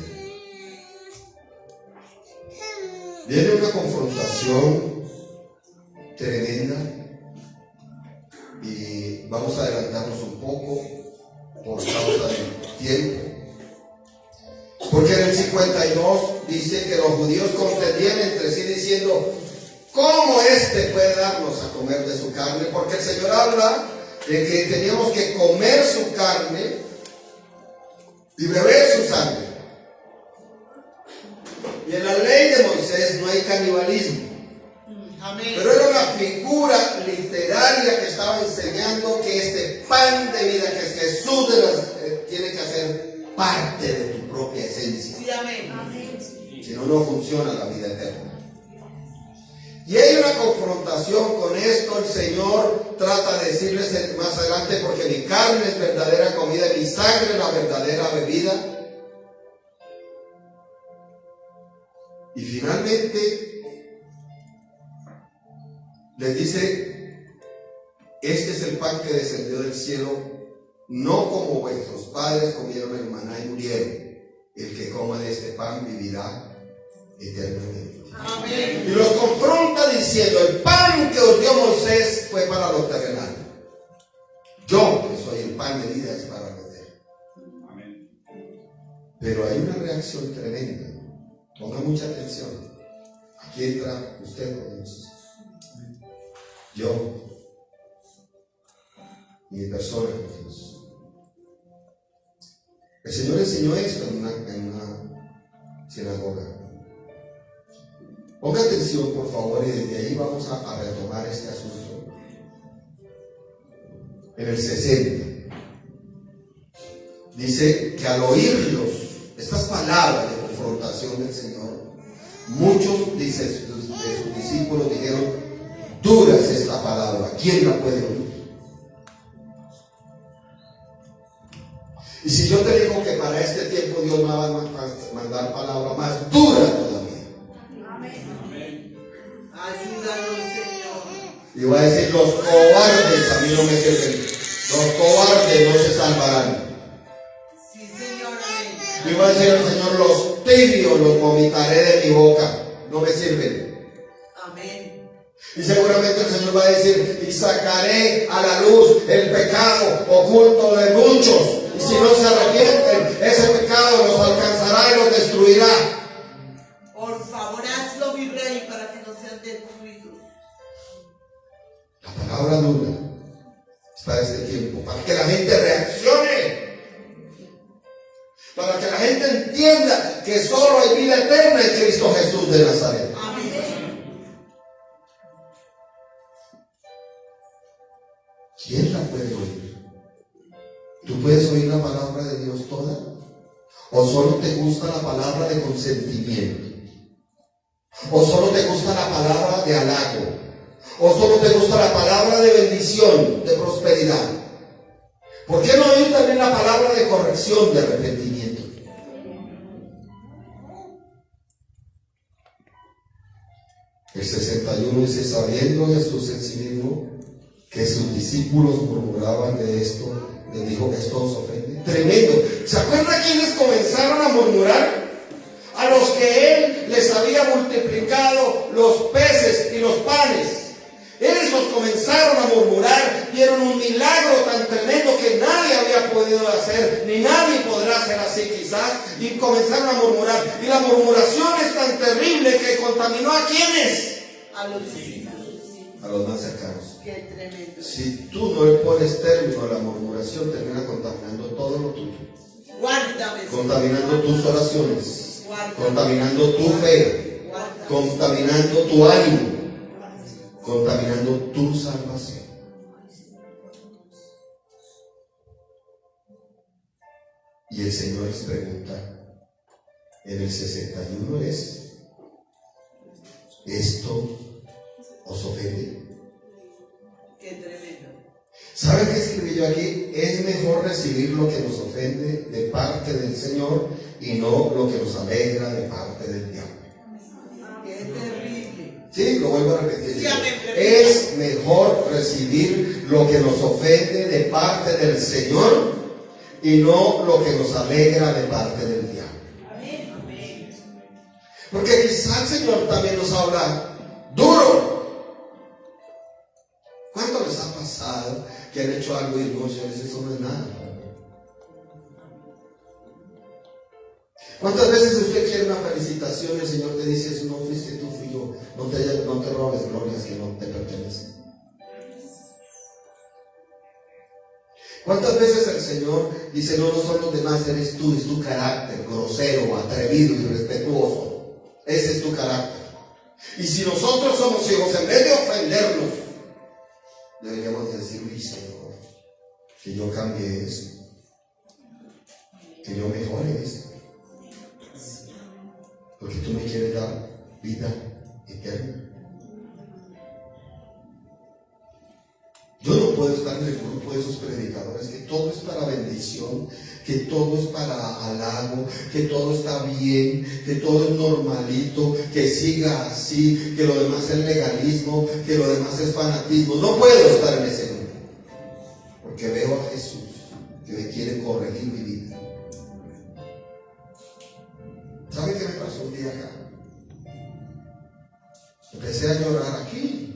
Viene una confrontación tremenda y vamos a adelantarnos un poco por causa del tiempo. Porque en el 52 dice que los judíos contendían entre sí diciendo, ¿cómo puede darnos a comer de su carne? Porque el Señor habla de que teníamos que comer su carne y beber su sangre. Y en la ley de Moisés no hay canibalismo. Amén. Pero era una figura literaria que estaba enseñando que este pan de vida, que es Jesús, tiene que hacer parte de tu propia esencia. Sí, amén. Si no, no funciona la vida eterna. Y hay una confrontación con esto. El Señor trata de decirles más adelante, porque mi carne es verdadera comida y mi sangre es la verdadera bebida. Y finalmente les dice, este es el pan que descendió del cielo, no como vuestros padres comieron el maná y murieron. El que coma de este pan vivirá eternamente. Amén. Y los confronta diciendo, el pan que os dio Moisés fue para lo terrenal. Yo, que soy el pan de vida, es para lo eterno. Amén. Pero hay una reacción tremenda. Ponga mucha atención. Aquí entra usted con Dios. Yo, mi persona con Dios. El Señor enseñó esto en una sinagoga. Ponga atención, por favor, y desde ahí vamos a retomar este asunto. En el 60 dice que al oírlos estas palabras de confrontación del Señor, muchos de sus discípulos dijeron, dura es esta palabra, ¿quién la puede oír? Y si yo te digo que para este tiempo Dios me va a mandar palabra más dura todavía. Amén. Ayúdanos, Señor. Y va a decir, los cobardes a mí no me sirven. Los cobardes no se salvarán. Sí, Señor. Amén. Y va a decir el Señor, los tibios los vomitaré de mi boca. No me sirven. Amén. Y seguramente el Señor va a decir, y sacaré a la luz el pecado oculto de muchos. Y si no se arrepienten, ese pecado los alcanzará y los destruirá. Por favor, hazlo, mi rey, para que no sean destruidos. La palabra dura es para este tiempo, para que la gente reaccione, para que la gente entienda que solo hay vida eterna en Cristo Jesús de Nazaret. Amén. ¿Quién la puede oír? ¿Tú puedes oír la palabra de Dios toda? ¿O solo te gusta la palabra de consentimiento? ¿O solo te gusta la palabra de halago? ¿O solo te gusta la palabra de bendición, de prosperidad? ¿Por qué no oír también la palabra de corrección, de arrepentimiento? El 61 dice, sabiendo Jesús en sí mismo que sus discípulos murmuraban de esto, le dijo, esto os ofende. Tremendo. ¿Se acuerdan quiénes comenzaron a murmurar? A los que Él les había multiplicado los peces y los panes. Esos comenzaron a murmurar, vieron un milagro tan tremendo que nadie había podido hacer, ni nadie podrá hacer así quizás, y comenzaron a murmurar. Y la murmuración es tan terrible que contaminó ¿a quiénes? A los discípulos. A los más cercanos. Qué tremendo. Si tú no le pones término a la murmuración, termina contaminando todo lo tuyo. Guárdame. Contaminando tus oraciones, Guárdame. contaminando tu fe, Guárdame. contaminando tu ánimo, contaminando tu salvación. Y el Señor les pregunta en el 61 ¿esto os ofende? Qué tremendo. ¿Saben qué escribí yo aquí? Es mejor recibir lo que nos ofende de parte del Señor y no lo que nos alegra de parte del diablo. Qué terrible. Sí, lo vuelvo a repetir. Sí, amén. Es mejor recibir lo que nos ofende de parte del Señor y no lo que nos alegra de parte del diablo. Amén. Porque quizás el Señor también nos habla duro. ¿Cuánto les ha pasado que han hecho algo y no, señores, eso no es nada? ¿Cuántas veces usted quiere una felicitación y el Señor te dice, no fuiste tú, fui yo, no te robes glorias que no te pertenecen? ¿Cuántas veces el Señor dice, no son los demás, eres tú, es tu carácter, grosero, atrevido, irrespetuoso? Ese es tu carácter. Y si nosotros somos hijos, en vez de ofendernos, deberíamos decir, uy, Señor, que yo cambie esto, que yo mejore esto, porque tú me quieres dar vida eterna. Yo no puedo estar en el grupo de esos predicadores que todo es para bendición, que todo es para halago, que todo está bien, que todo es normalito, que siga así, que lo demás es legalismo, que lo demás es fanatismo. No puedo estar en ese grupo, porque veo a Jesús que me quiere corregir mi vida. ¿Sabe qué me pasó un día acá? Empecé a llorar aquí,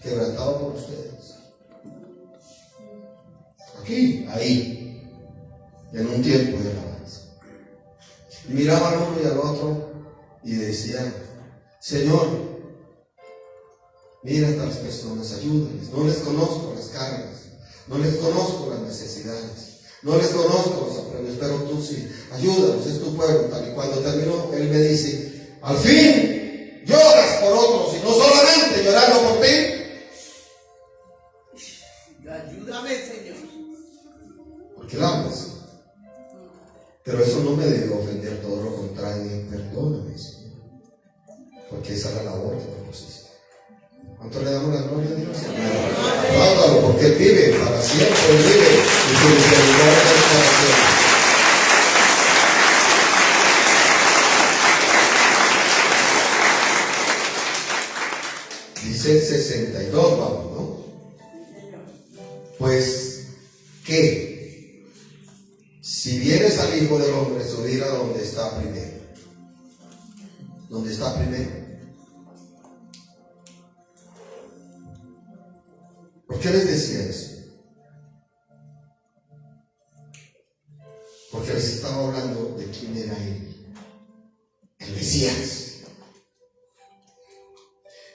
quebrantado por ustedes. Aquí, ahí, en un tiempo de alabanza. Y miraba al uno y al otro y decía, Señor, mira a estas personas, ayúdales. No les conozco las cargas, no les conozco las necesidades, no les conozco los apremios, pero tú sí, ayúdanos, es tu pueblo. Tal y cuando terminó, él me dice, al fin lloras por otros y no solamente llorando por ti. Ayúdame, Señor. Porque la amas. Pero eso no me debe ofender, todo lo contrario, perdóname, Señor. Porque esa es la labor que me pusiste. ¿Cuánto le damos la gloria a Dios? Apláudalo, porque Él vive para siempre, Él vive y su misericordia es para siempre. Dice el 62, vamos, ¿no? Pues, ¿qué? Si vienes al Hijo del Hombre, subir a donde está primero. Donde está primero. ¿Por qué les decía eso? Porque les estaba hablando de quién era Él. El Mesías.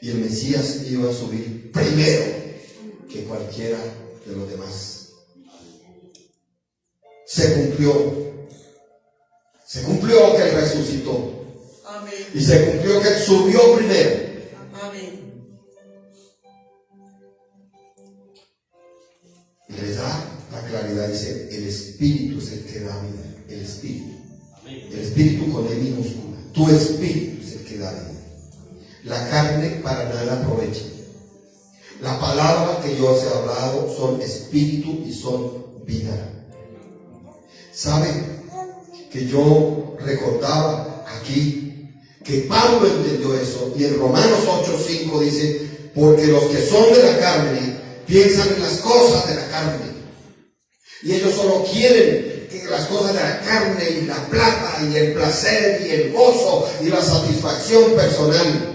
Y el Mesías iba a subir primero que cualquiera de los demás. Se cumplió que Él resucitó. Amén. Y se cumplió que Él subió primero. Amén. Y les da la claridad, dice, el Espíritu es el que da vida. El Espíritu. El Espíritu con E minúscula. Tu Espíritu es el que da vida. La carne para nada aprovecha. La palabra que yo os he hablado son Espíritu y son vida. ¿Saben? Que yo recordaba aquí que Pablo entendió eso, y en Romanos 8:5 dice, porque los que son de la carne piensan en las cosas de la carne, y ellos solo quieren que las cosas de la carne y la plata y el placer y el gozo y la satisfacción personal.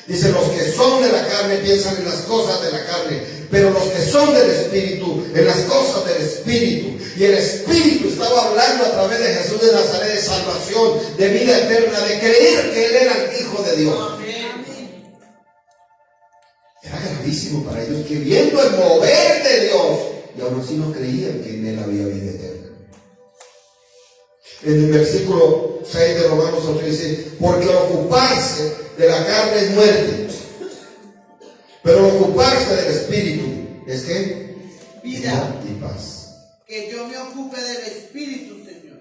Dice, los que son de la carne piensan en las cosas de la carne, pero los que son del Espíritu, en las cosas del Espíritu. Y el Espíritu estaba hablando a través de Jesús de Nazaret de salvación, de vida eterna, de creer que Él era el Hijo de Dios. Era gravísimo para ellos que viendo el mover de Dios, y aún así no creían que en Él había vida eterna. En el versículo 6 de Romanos 8 dice, porque ocuparse de la carne es muerte, pero ocuparse del Espíritu es ¿qué? Vida Y paz. Que yo me ocupe del Espíritu, Señor.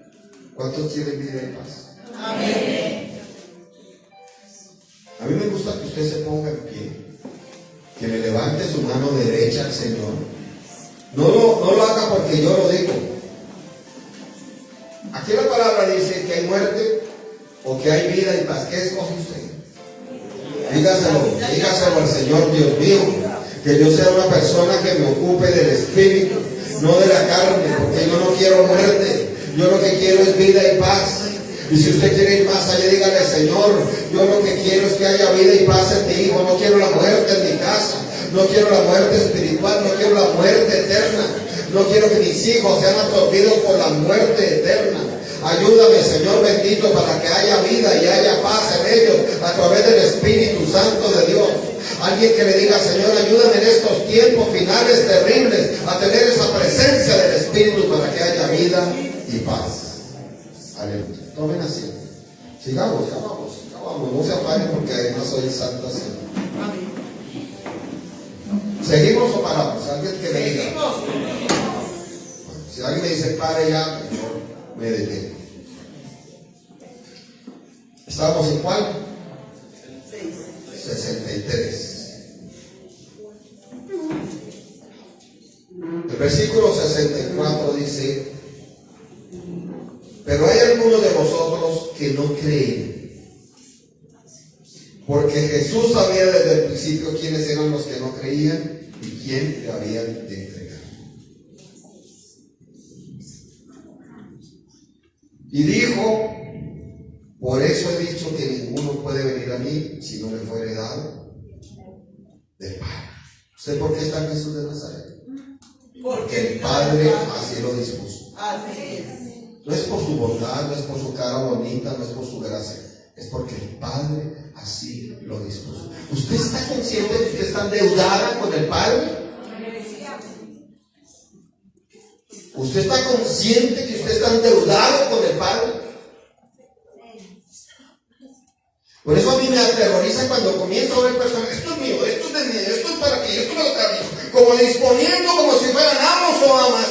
¿Cuántos quieren vida y paz? Amén. A mí me gusta que usted se ponga en pie, que le levante su mano derecha al Señor. No lo haga porque yo lo digo. Aquí la palabra dice que hay muerte o que hay vida y paz. ¿Qué escoge usted? Dígaselo al Señor, Dios mío, que yo sea una persona que me ocupe del Espíritu, no de la carne, porque yo no quiero muerte, yo lo que quiero es vida y paz. Y si usted quiere ir más allá, dígale, Señor, yo lo que quiero es que haya vida y paz en mi hijo, no quiero la muerte en mi casa, no quiero la muerte espiritual, no quiero la muerte eterna, no quiero que mis hijos sean absorbidos por la muerte eterna. Ayúdame, Señor bendito, para que haya vida y haya paz en ellos a través del Espíritu Santo de Dios. Alguien que le diga, Señor, ayúdame en estos tiempos finales terribles a tener esa presencia del Espíritu para que haya vida y paz. Aleluya. Tomen asiento. Sigamos, no se apaguen porque además soy santa Señor. ¿Seguimos o paramos? Alguien que me diga. Bueno, si alguien me dice pare ya, yo me detengo. ¿Estamos en cuál? 63. El versículo 64 dice, pero hay algunos de vosotros que no creen, porque Jesús sabía desde el principio quiénes eran los que no creían y quién le habían de entregar. Y dijo, por eso he dicho que ninguno puede venir a mí si no le fuere dado del Padre. ¿Usted por qué está en Jesús de Nazaret? Porque el Padre así lo dispuso. Así es. No es por su bondad, no es por su cara bonita, no es por su gracia. Es porque el Padre así lo dispuso. ¿Usted está consciente de que usted está endeudada con el Padre? ¿Usted está consciente que usted está endeudado con el Padre? Por eso a mí me aterroriza cuando comienzo a ver personas, esto es mío, esto es de mí, esto es para ti, esto es para ti, como disponiendo como si fueran amos o amas.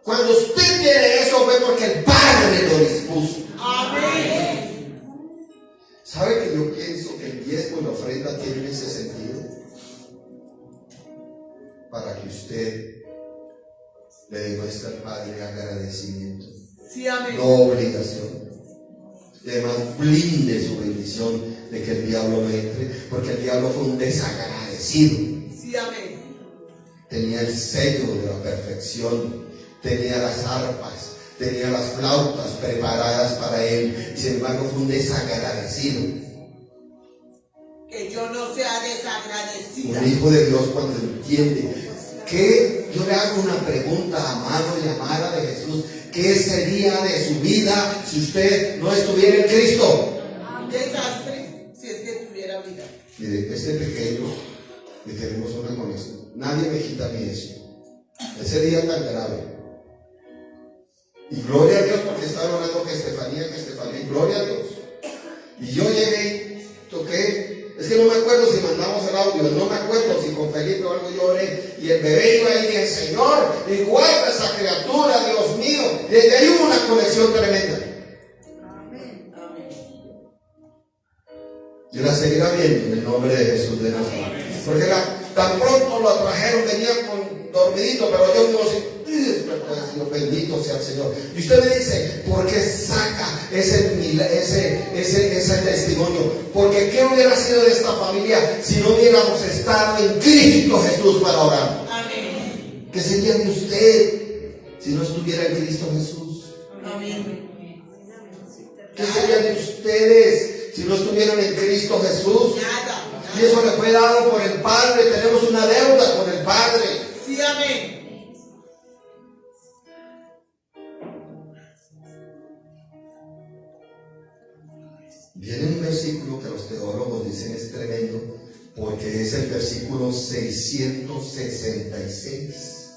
Cuando usted quiere eso fue porque el Padre lo dispuso. Amén. ¿Sabe que yo pienso que el diezmo y la ofrenda tienen ese sentido? Para que usted le demuestre al Padre agradecimiento, Sí, amén. no obligación. Y además blinde su bendición de que el diablo no entre, porque el diablo fue un desagradecido. Sí, amén. Tenía el sello de la perfección, tenía las arpas, tenía las flautas preparadas para él, y sin embargo fue un desagradecido. Que yo no sea desagradecida. Un hijo de Dios cuando entiende que yo le hago una pregunta, amado y amada de Jesús, ¿qué sería de su vida si usted no estuviera en Cristo? Desastre si es que tuviera vida. Mire, este pequeño, le tenemos una con esto. Nadie me quita a mí eso. Ese día tan grave. Y gloria a Dios porque estaba hablando que Estefanía, y gloria a Dios. Y yo llegué, toqué. Es que no me acuerdo si mandamos el audio, no me acuerdo si con Felipe o algo yo oré, y el bebé iba ahí y el Señor, y guarda esa criatura, Dios mío. Y desde ahí hubo una conexión tremenda. Amén. Amén. Yo la seguirá viendo en el nombre de Jesús de Nazaret. Porque tan pronto lo trajeron, venían con dormidito, pero yo no sé. Dios bendito sea el Señor. Y usted me dice, ¿por qué saca ese testimonio? Porque ¿qué hubiera sido de esta familia si no hubiéramos estado en Cristo Jesús para orar? Amén. ¿Qué sería de usted si no estuviera en Cristo Jesús? Amén. ¿Qué sería de ustedes si no estuvieran en Cristo Jesús? Nada. Y Padre, tenemos una deuda con el Padre. Sí, amén. Viene un versículo que los teólogos dicen es tremendo, porque es el versículo 666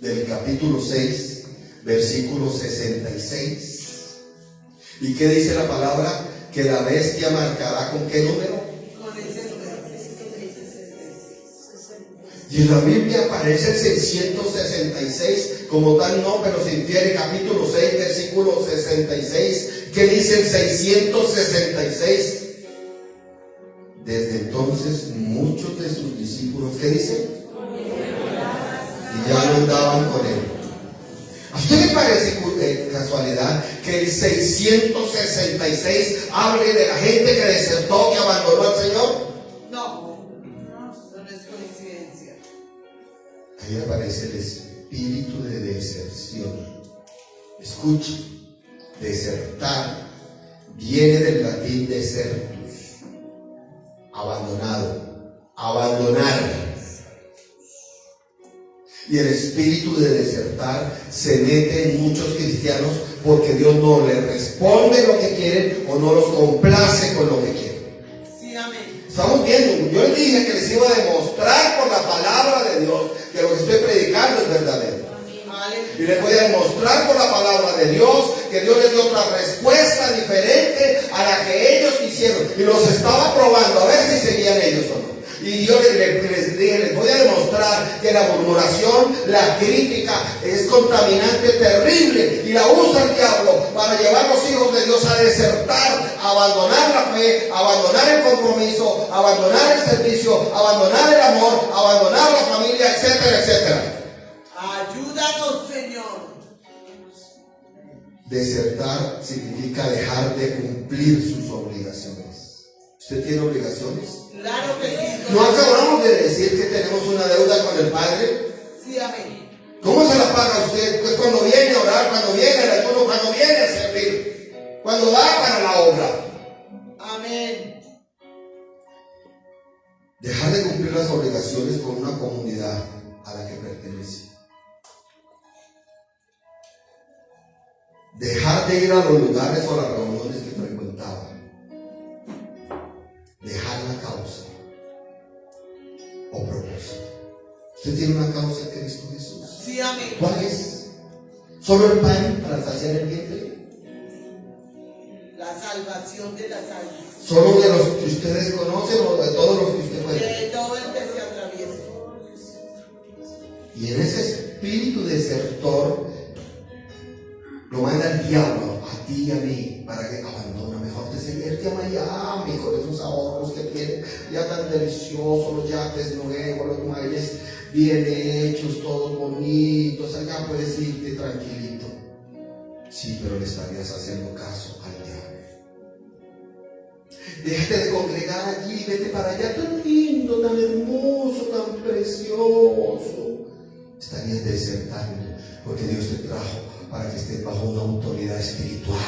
del capítulo 6, versículo 66. ¿Y qué dice la palabra? Que la bestia marcará ¿con qué número? Con ese número. Y en la Biblia aparece el 666 como tal, no, pero se infiere capítulo 6, versículo 66. ¿Qué dice el 666? Desde entonces muchos de sus discípulos, ¿qué dice? Y ya no andaban con él. ¿A usted le parece casualidad que el 666 hable de la gente que desertó, que abandonó al Señor? No, no es coincidencia. Ahí aparece el espíritu de deserción. Escucha, desertar viene del latín desertus, abandonado, abandonar. Y el espíritu de desertar se mete en muchos cristianos porque Dios no les responde lo que quieren o no los complace con lo que quieren. Sí, amén. Estamos viendo, yo les dije que les iba a demostrar por la palabra de Dios que lo que estoy predicando es verdadero. Y les voy a demostrar por la palabra de Dios que Dios les dio otra respuesta diferente a la que ellos quisieron. Y los estaba probando a ver si seguían ellos o no. Y yo les voy a demostrar que la murmuración, la crítica es contaminante terrible y la usa el diablo para llevar a los hijos de Dios a desertar, a abandonar la fe, a abandonar el compromiso, a abandonar el servicio, a abandonar el amor, a abandonar la familia, etcétera, etcétera. Ayúdanos, Señor. Desertar significa dejar de cumplir sus obligaciones. ¿Usted tiene obligaciones? Claro que sí. ¿No acabamos de decir que tenemos una deuda con el Padre? Sí, amén. ¿Cómo se la paga usted? Pues cuando viene a orar, cuando viene al ayuno, cuando viene a servir, cuando da para la obra. Amén. Dejar de cumplir las obligaciones con una comunidad a la que pertenece. Dejar de ir a los lugares o a las reuniones que frecuentaba. Dejar la causa o propósito. ¿Usted tiene una causa en Cristo Jesús? Sí, amén. ¿Cuál es? ¿Solo el pan para saciar el vientre? La salvación de las almas. ¿Solo de los que ustedes conocen o de todos los que usted puede? De todo el que se atraviesa. Y en ese espíritu desertor lo manda el diablo a ti y a mí para que abandona. Mejor te irte a Miami con esos ahorros que tienen, ya tan deliciosos, los yates nuevos, los muebles bien hechos, todos bonitos. Allá puedes irte tranquilito. Sí, pero le estarías haciendo caso al diablo. Déjate de congregar allí, vete para allá, tan lindo, tan hermoso, tan precioso. Estarías desertando, porque Dios te trajo para que estés bajo una autoridad espiritual,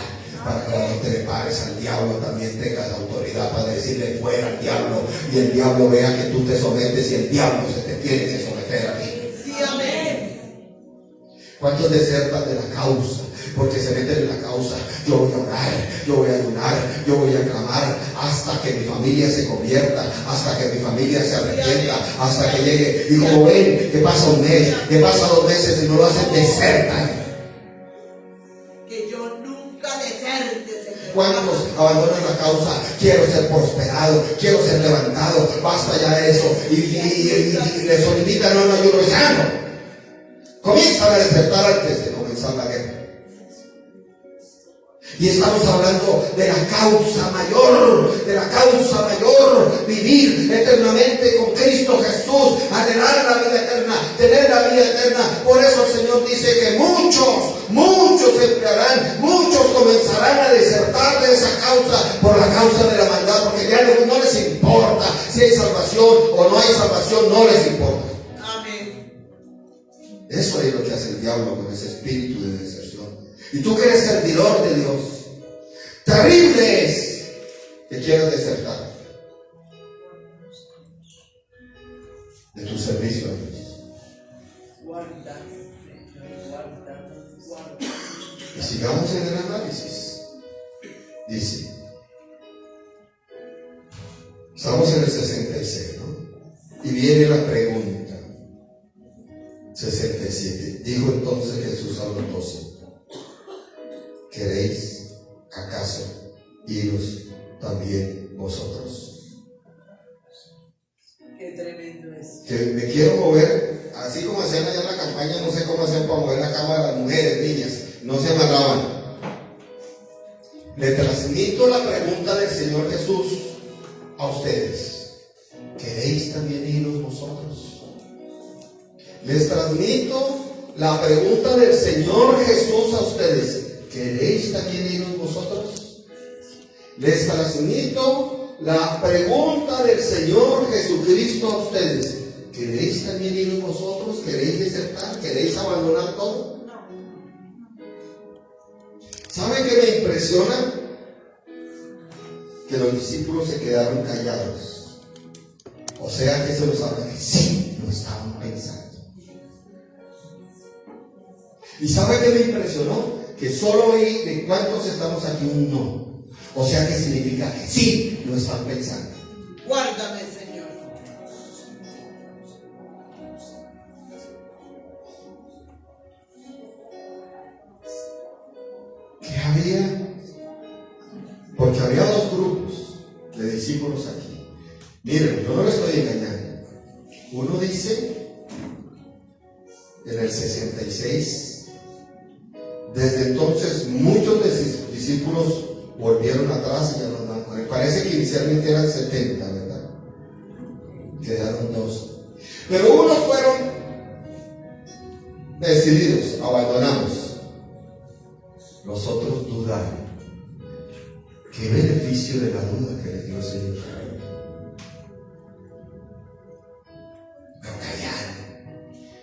para que cuando te le pares al diablo también tengas autoridad para decirle fuera al diablo, y el diablo vea que tú te sometes y el diablo se te tiene que someter a ti. Sí, amén. ¿Cuántos desertan de la causa? Porque se meten en la causa. Yo voy a orar, yo voy a ayunar, yo voy a clamar hasta que mi familia se convierta, hasta que mi familia se arrepienta, hasta que llegue. Y como ven, que pasa un mes, que pasa 2 meses y no lo hacen, desertan. Que yo nunca deserte, Señor. ¿Cuántos abandonan la causa? Quiero ser prosperado, quiero ser levantado, basta ya de eso. Y le solicitan un ayuno sano. Comienzan a desertar antes de comenzar la guerra. Y estamos hablando de la causa mayor, vivir eternamente con Cristo Jesús, anhelar la vida eterna, tener la vida eterna. Por eso el Señor dice que muchos se emplearán, muchos comenzarán a desertar de esa causa por la causa de la maldad, porque ya no les importa si hay salvación o no hay salvación, no les importa. Amén. Eso es lo que hace el diablo con ese espíritu de deserción. Y tú que eres servidor de Dios, terrible es que quieras desertar. de tu servicio a Dios. Guarda, Señor, guarda, guarda. Y sigamos en el análisis. Dice, estamos en el 66, ¿no? Y viene la pregunta. 67. Dijo entonces Jesús a los 12: ¿queréis acaso iros también vosotros? Qué tremendo es. Que me quiero mover, así como hacían allá en la campaña, no sé cómo hacían para mover la cama de las mujeres, niñas, no se amarraban. Le transmito la pregunta del Señor Jesús a ustedes: ¿queréis también iros vosotros? Les transmito la pregunta del Señor Jesús a ustedes: ¿queréis también iros vosotros? Les transmito la pregunta del Señor Jesucristo a ustedes: ¿queréis también iros vosotros? ¿Queréis desertar? ¿Queréis abandonar todo? ¿Saben qué me impresiona? Que los discípulos se quedaron callados. O sea que se los habla que sí lo estaban pensando. ¿Y sabe qué me impresionó? Que solo oí de cuántos estamos aquí un no. O sea que significa que sí lo están pensando. Guárdame, Señor. ¿Qué había? Porque había dos grupos de discípulos aquí. Miren, yo no les estoy engañando. Uno dice en el 66. Desde entonces muchos de sus discípulos volvieron atrás y ya no dan. Me parece que inicialmente eran 70, ¿verdad? Quedaron 2. Pero unos fueron decididos, abandonamos. Los otros dudaron. ¿Qué beneficio de la duda que le dio el Señor? Pero callaron.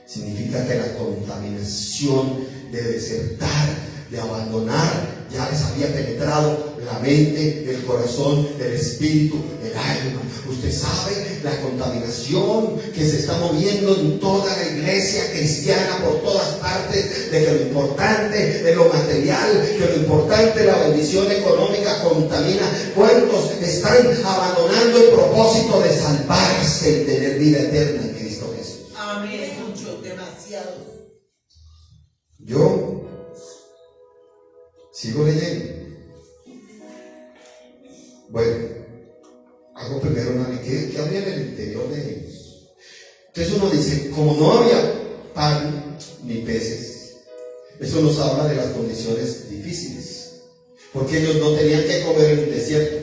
Significa que la contaminación de desertar, de abandonar, ya les había penetrado la mente, el corazón, el espíritu, el alma. Usted sabe la contaminación que se está moviendo en toda la iglesia cristiana por todas partes, de que lo importante es lo material, que lo importante es la bendición económica contamina. ¿Cuántos están abandonando el propósito de salvarse y tener vida eterna en Cristo Jesús? Amén. Muchos, demasiados. Yo sigo leyendo. Bueno, hago primero una ley. ¿Qué había en el interior de ellos? Entonces uno dice, como no había pan ni peces, eso nos habla de las condiciones difíciles, porque ellos no tenían que comer en el desierto,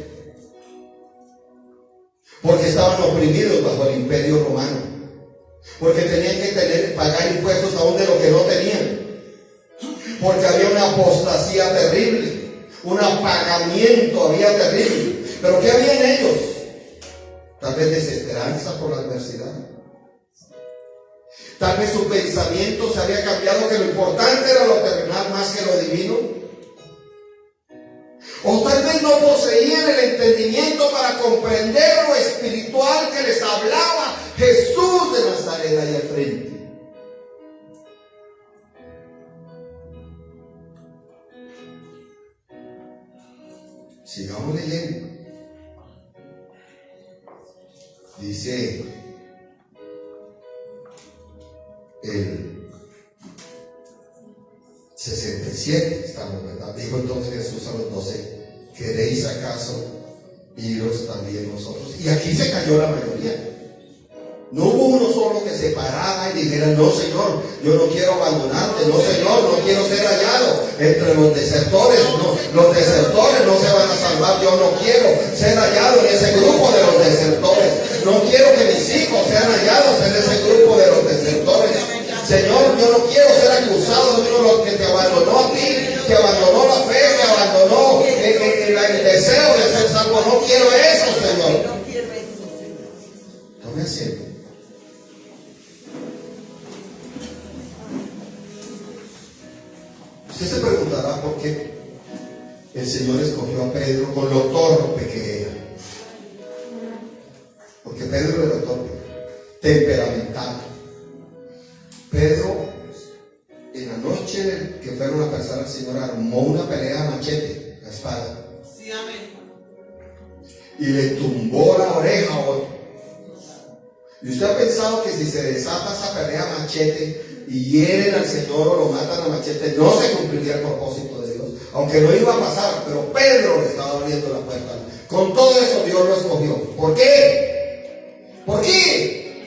porque estaban oprimidos bajo el imperio romano, porque tenían que pagar impuestos aún de lo que no tenían, porque había una apostasía terrible, un apagamiento había terrible. Pero ¿qué había en ellos? Tal vez desesperanza por la adversidad. Tal vez su pensamiento se había cambiado, que lo importante era lo terrenal más que lo divino. O tal vez no poseían el entendimiento para comprender lo espiritual que les hablaba Jesús de Nazaret ahí al frente. Sigamos leyendo. Dice el 67, estamos, ¿verdad? Dijo entonces Jesús a los 12: ¿queréis acaso iros también vosotros? Y aquí se cayó la mayoría. No hubo uno solo que se parara y dijera: no, Señor, yo no quiero abandonarte, no, Señor, no quiero ser hallado entre los desertores. No, los desertores no se van a salvar. Yo no quiero ser hallado en ese grupo de los desertores. No quiero que mis hijos sean hallados en ese grupo de los desertores. Señor, yo no quiero ser acusado de uno de los que te abandonó a ti, que abandonó la fe, que abandonó el deseo de ser salvo. No quiero eso, Señor. No quiero eso, Señor. Tome asiento. Usted se preguntará por qué el Señor escogió a Pedro con lo torpe que era. Porque Pedro era torpe, temperamental. Pedro, en la noche que fueron a pasar al Señor, armó una pelea a machete, la espada. Sí, amén. Y le tumbó la oreja a otro. ¿Y usted ha pensado que si se desata esa pelea a machete y hieren al Señor o lo matan a machete, no se cumpliría el propósito de Dios? Aunque no iba a pasar, pero Pedro le estaba abriendo la puerta. Con todo eso Dios lo escogió. ¿Por qué? ¿Por qué?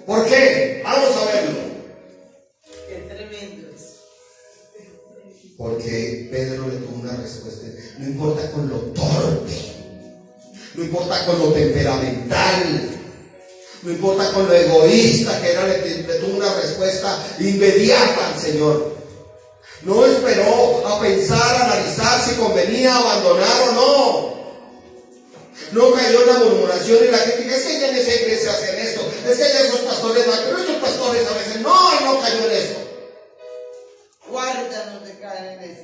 ¿Por qué? Vamos a verlo. Qué tremendo es. Porque Pedro le tuvo una respuesta. No importa con lo torpe, no importa con lo temperamental, no importa con lo egoísta que era, le tuvo una respuesta inmediata al Señor. No esperó a pensar, a analizar si convenía abandonar o no. No cayó en la murmuración y la crítica. Es que ya en esa iglesia hacen esto, es que ya esos pastores van, pero esos pastores a veces no cayó en eso. Guárdanos de caer en eso.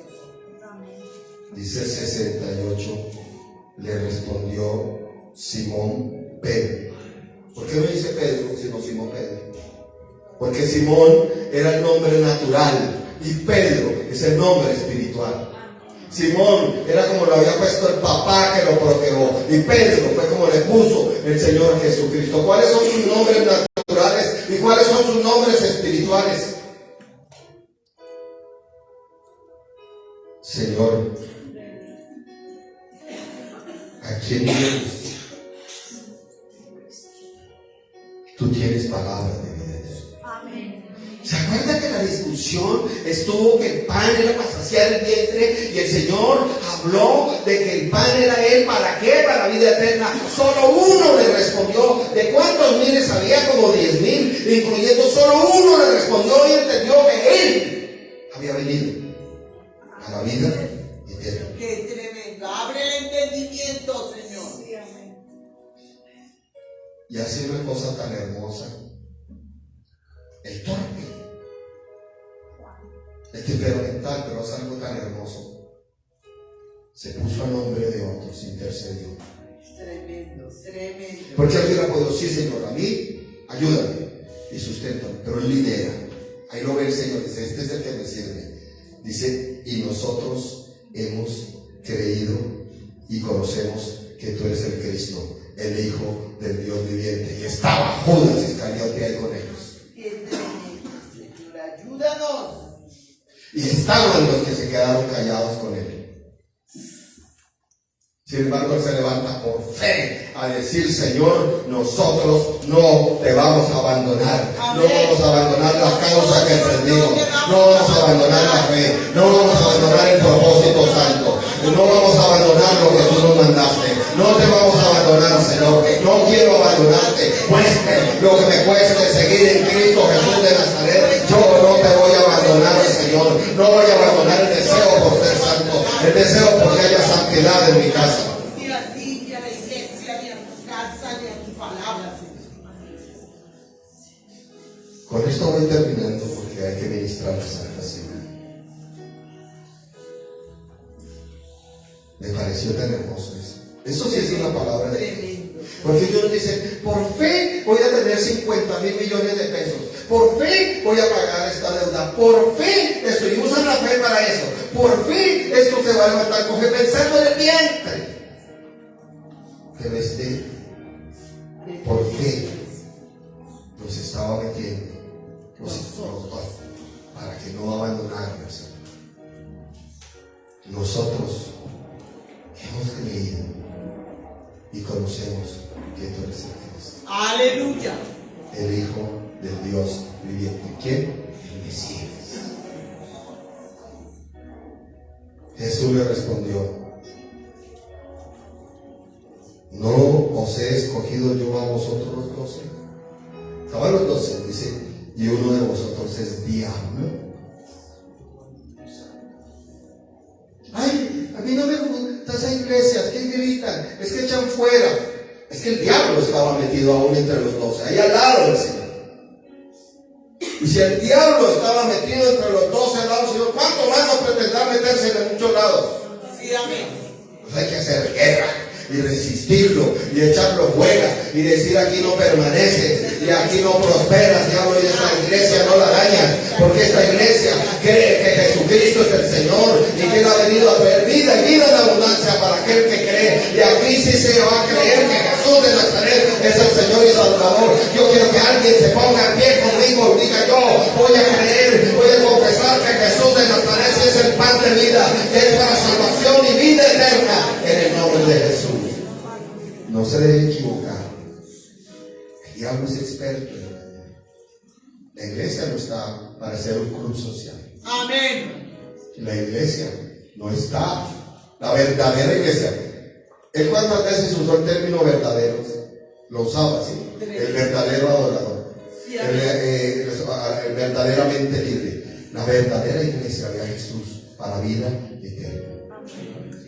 Dice 68, le respondió Simón Pedro. ¿Por qué no dice Pedro sino Simón Pedro? Porque Simón era el nombre natural y Pedro es el nombre espiritual. Simón era como lo había puesto el papá que lo procreó, y Pedro fue como le puso el Señor Jesucristo. ¿Cuáles son sus nombres naturales y cuáles son sus nombres espirituales? Señor, ¿a quién vienes? Tú tienes palabras de vida. Amén. ¿Se acuerda que la discusión estuvo que el pan era para saciar el vientre? Y el Señor habló de que el pan era Él. ¿Para qué? Para la vida eterna. Solo uno le respondió. ¿De cuántos miles había? Como 10,000, incluyendo solo uno le respondió y entendió que Él había venido a la vida eterna. Qué tremendo. Abre el entendimiento, Señor. Sí, amén. Y hace una cosa tan hermosa. El torpe, el temperamental, pero es algo tan hermoso. Se puso a nombre de otros, intercedió. Tremendo, tremendo. Porque él hubiera podido decir, Señor, a mí, ayúdame y susténtame, pero él lidera. Ahí lo ve el Señor, dice, este es el que me sirve. Dice, y nosotros hemos creído y conocemos que tú eres el Cristo, el Hijo del Dios viviente. Y estaba Judas Iscariote ahí con ellos. Qué tremendo, Señor. Ayúdanos. Y estaban los que se quedaron callados con él. Sin embargo, él se levanta por fe a decir, Señor, nosotros no te vamos a abandonar. No vamos a abandonar la causa que emprendimos. No vamos a abandonar la fe. No vamos a abandonar el propósito santo. No vamos a abandonar lo que tú nos mandaste. No te vamos a abandonar, Señor. No quiero abandonarte. Cueste lo que me cueste seguir en Cristo Jesús de Nazaret. Yo no te voy a abandonar, Señor. No voy a abandonar el deseo por ser santo. El deseo porque haya santidad en mi casa. Ni a ti, ni a la iglesia, ni a tu casa, ni a tu palabra, Señor. Con esto voy terminando porque hay que ministrar la Santa Cena. Me pareció tan hermoso eso. Eso sí es una palabra de fe. Tremendo. Porque Dios dice, por fe voy a tener 50,000 millones de pesos. Por fe voy a pagar esta deuda. Por fe esto. Y usan la fe para eso. Por fe esto se va a levantar. Coge pensando en el vientre. Pero por fe los estaba metiendo los dos para que no abandonarnos. Nosotros hemos creído y conocemos que tú eres el Cristo, Aleluya. el Hijo del Dios viviente. ¿Quién? El Mesías. Jesús le respondió, ¿no os he escogido yo a vosotros los 12? Estaban los 12, dice, y uno de vosotros es diablo. Ay, a mí no me gustan esas iglesias, que gritan, es que echan fuera. Es que el diablo estaba metido aún entre los 12, ahí al lado del Señor. Y si el diablo estaba metido entre los 12 al lado del Señor, ¿cuánto más no pretenderá meterse en muchos lados? Sí, amén. Pues hay que hacer guerra y resistirlo y echarlo fuera y decir aquí no permaneces y aquí no prosperas, diablo, y esta iglesia no la daña Salvador. Yo quiero que alguien se ponga en pie conmigo y diga: yo voy a creer, voy a confesar que Jesús de Nazaret es el pan de vida, que es para salvación y vida eterna, en el nombre de Jesús. No se debe equivocar. El diablo es experto en engañar. La iglesia no está para ser un club social. Amén. La iglesia no está, la verdadera iglesia. ¿Él cuántas veces usó el término verdaderos? Lo usaba así. El verdadero adorador. El verdaderamente libre. La verdadera iglesia ve a Jesús para vida eterna.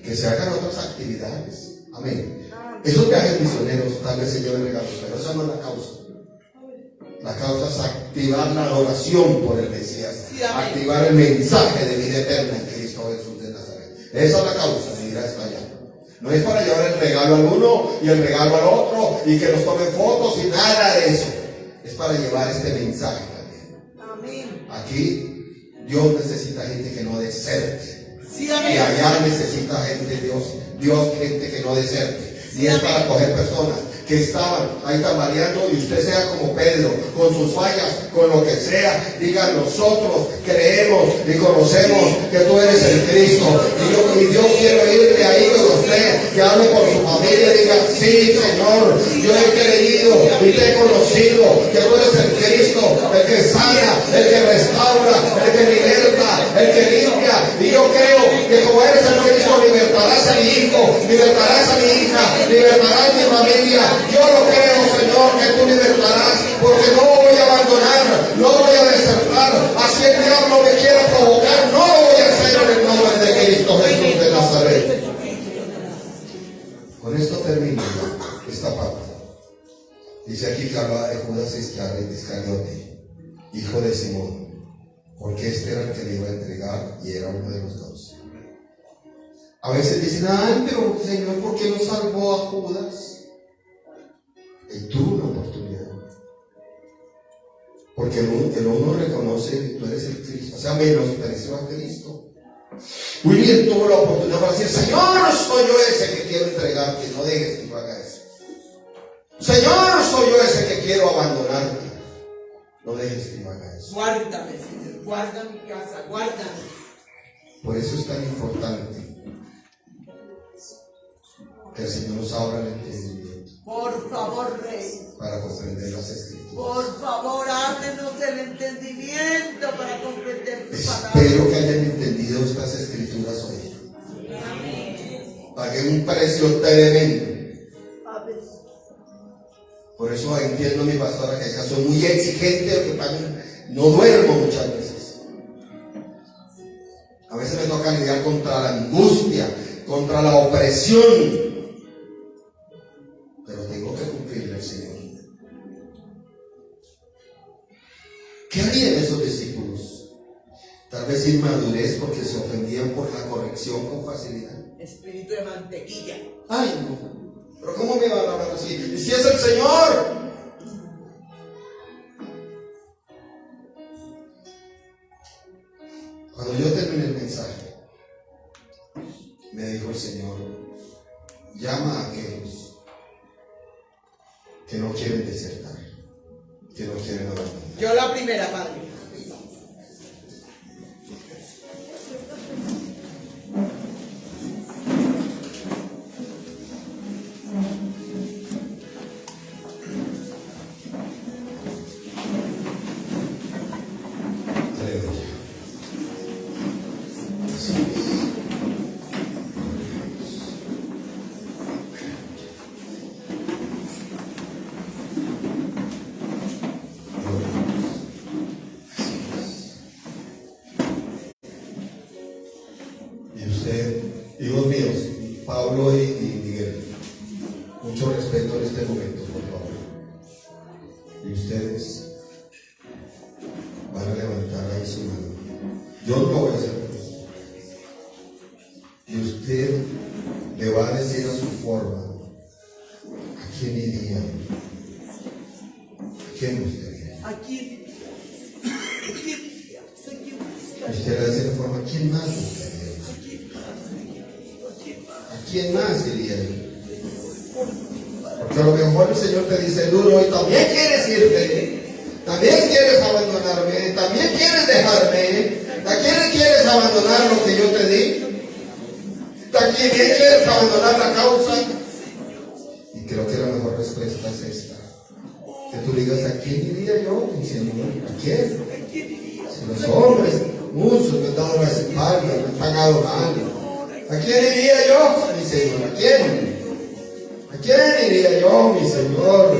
Que se hagan otras actividades. Amén. Esos viajes misioneros tal vez se lleven regalos, pero esa no es la causa. La causa es activar la adoración por el Mesías, activar el mensaje de vida eterna en Cristo Jesús de Nazaret. Esa es la causa de ir a esta allá. No es para llevar el regalo al uno y el regalo al otro y que nos tomen fotos y nada de eso. Es para llevar este mensaje también. Aquí Dios necesita gente que no deserte. Y allá necesita gente, Dios gente que no deserte. Y es para coger personas que estaban ahí tambaleando y usted sea como Pedro, con sus fallas, con lo que sea, digan: nosotros creemos y conocemos que tú eres el Cristo. Y Dios quiere ir de ahí con usted, que hable por su familia y diga: sí, Señor, yo he creído y te he conocido que tú eres el Cristo, el que sana, el que restaura, el que liberta, el que limpia. Y yo creo que como eres el Cristo, libertarás a mi hijo, libertarás a mi hija, libertarás a mi familia. Yo lo creo, Señor, que tú libertarás, porque no voy a abandonar, no voy a desertar. Así el diablo me quiera provocar, no lo voy a hacer en el nombre de Cristo Jesús de Nazaret. Con esto termino esta parte. Dice aquí que hablaba de Judas Iscariote, hijo de Simón, porque este era el que le iba a entregar y era uno de los 12. A veces dicen: ay, pero Señor, ¿por qué no salvó a Judas? Y tuvo una oportunidad. Porque el uno reconoce que tú eres el Cristo, o sea, menospreció a Cristo. Muy bien, tuvo la oportunidad para decir: Señor, soy yo ese que quiero entregarte, no dejes que yo haga eso. Señor, soy yo ese que quiero abandonarte, no dejes que yo haga eso. Guárdame, Señor, guarda mi casa, guárdame. Por eso es tan importante que el Señor nos abra el entendimiento. Por favor, Rey. Para comprender las Escrituras. Por favor, ábrenos el entendimiento para comprender tu palabra. Espero que hayan entendido estas Escrituras hoy. Amén. Pagué un precio tremendo. Por eso entiendo a mi pastora que soy muy exigente, porque no duermo muchas veces. A veces me toca lidiar contra la angustia, contra la opresión. Pero tengo que cumplirle al Señor. ¿Qué harían esos discípulos? Tal vez inmadurez, porque se ofendían por la corrección con facilidad. Espíritu de mantequilla. Ay, no. Pero ¿cómo me van a hablar así? ¿Y si es el Señor? Cuando yo terminé el mensaje, me dijo el Señor: llama a aquellos que no quieren desertar, que no quieren abandonar. Yo la primera, Padre. Hijos míos, Pablo y Miguel, mucho respeto en este momento, por favor. Y ustedes van a levantar ahí su mano. Yo no lo voy a hacer por usted. Y usted le va a decir a su forma: ¿a quién iría? ¿A quién gustaría? Aquí. Usted le va a decir de forma: ¿a quién más gustaría? ¿A quién más iría? Que a lo mejor el Señor te dice duro y también quieres irte, también quieres abandonarme, también quieres dejarme, también quieres abandonar lo que yo te di, también quieres abandonar la causa. Y creo que la mejor respuesta es esta: que tú digas, ¿a quién iría yo, mi Señor? ¿A quién? Si los hombres, muchos me han dado la espalda, me han pagado mal, ¿a quién iría yo, mi Señor? ¿A quién? ¿A quién iría yo, mi Señor?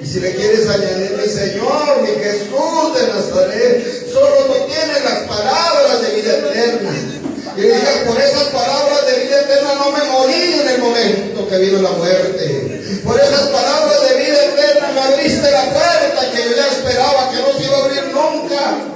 Y si le quieres añadir, mi Señor, mi Jesús de Nazaret, solo tú tienes las palabras de vida eterna. Y le digas, por esas palabras de vida eterna no me morí en el momento que vino la muerte. Por esas palabras de vida eterna me abriste la puerta que yo ya esperaba que no se iba a abrir nunca.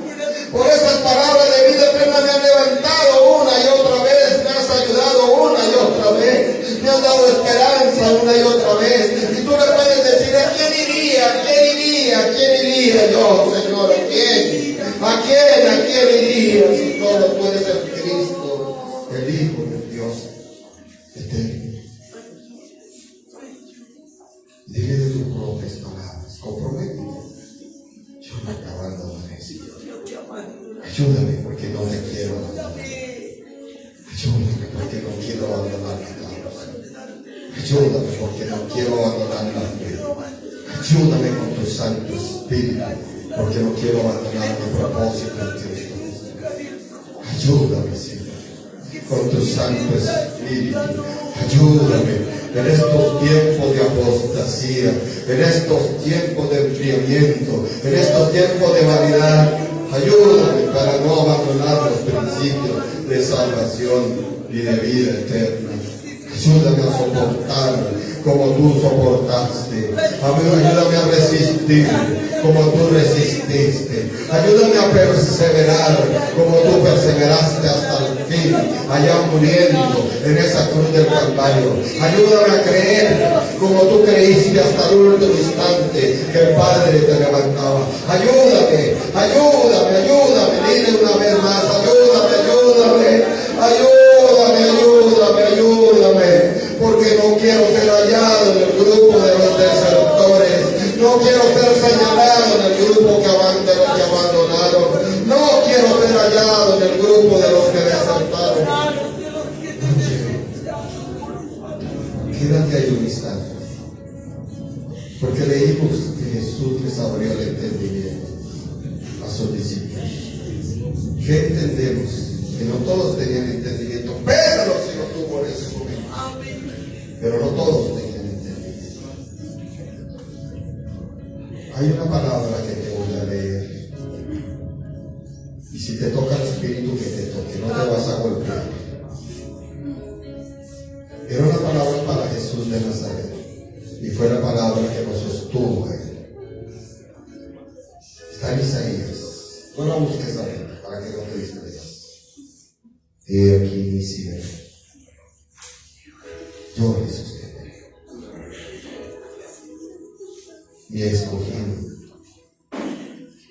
Por esas palabras de vida eterna me han levantado una y otra vez, me has ayudado una y otra vez, me has dado esperanza una y otra vez. Y tú le puedes decir, ¿a quién iría? ¿A quién iría? ¿A quién iría yo, Señor? ¿A quién? ¿A quién? ¿A quién iría? Si todo puede ser Cristo, el Hijo de Dios eterno. Dile de tus propias palabras, comprométete. Yo no te abandonaré, Señor. Ayúdame porque no te quiero abandonar. Ayúdame porque no quiero abandonar la causa. Ayúdame porque no quiero abandonar la fe. Ayúdame con tu Santo Espíritu porque no quiero abandonar mi propósito en Cristo. Ayúdame, Señor, con tu Santo Espíritu. Ayúdame en estos tiempos de apostasía, en estos tiempos de enfriamiento, en estos tiempos de vanidad. Ayúdame para no abandonar los principios de salvación y de vida eterna. Ayúdame a soportar como tú soportaste. Ayúdame a resistir como tú resististe. Ayúdame a perseverar como tú perseveraste hasta el fin, allá muriendo en esa cruz del Calvario. Ayúdame a creer como tú creíste hasta el último instante que el Padre te levantaba. Ayúdame, ayúdame, ayúdame. Dile una vez más, ayúdame, ayúdame, ayúdame, ayúdame, ayúdame. Porque no quiero ser hallado en el grupo de los desertores. No quiero ser señalado en el grupo de los que abandonaron. No quiero ser hallado en el grupo de los que desertaron. Quédate ahí un instante. Porque leímos que Jesús les abrió el entendimiento a sus discípulos. ¿Qué entendemos? Que no todos tenían entendimiento. Pedro se lo tuvo en ese momento. Pero no todos tenían entendimiento. Hay una palabra que te voy a leer. Y si te toca el Espíritu, que te toque, no te vas a golpear. Era una palabra para Jesús de Nazaret. Y fue la palabra que lo sostuvo a él. Está en Isaías. No la busques ahí para que no te distraigas. He aquí mi siervo. Yo le sostendré. Mi escogido,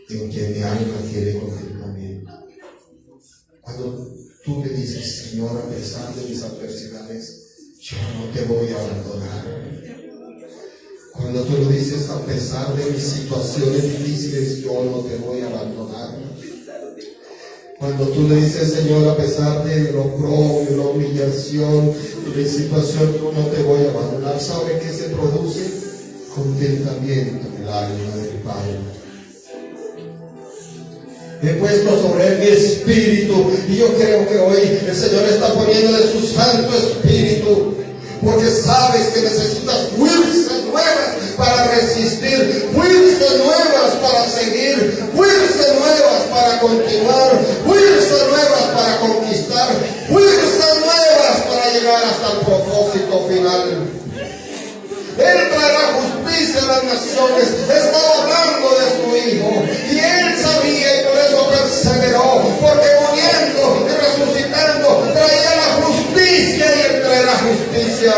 en que mi alma quiere contentamiento. Cuando tú le dices, Señor, a pesar de mis adversidades, yo no te voy a abandonar. Cuando tú lo dices, a pesar de mis situaciones difíciles, yo no te voy a abandonar. Cuando tú le dices, Señor, a pesar de lo oprobio, la humillación y la situación, yo no te voy a abandonar. ¿Sabe qué se produce? Contentamiento en el alma del Padre. He puesto sobre él mi espíritu, y yo creo que hoy el Señor está poniendo de su Santo Espíritu, porque sabes que necesitas fuerzas nuevas para resistir, fuerzas nuevas para seguir, fuerzas nuevas para continuar, fuerzas nuevas para conquistar, fuerzas nuevas para llegar hasta el propósito final. Él traerá justicia a las naciones. Estaba hablando de su Hijo y él sabía, y por eso perseveró, porque muriendo y resucitando traía la justicia, y él traerá justicia.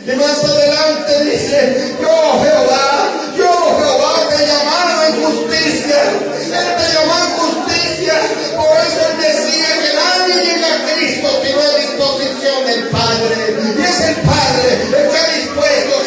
Y más adelante dice, yo Jehová te llamaba en justicia. Él te llamó en justicia. Por eso él decía que nadie llega a Cristo si no hay disposición del Padre. Y es el Padre el que ha dispuesto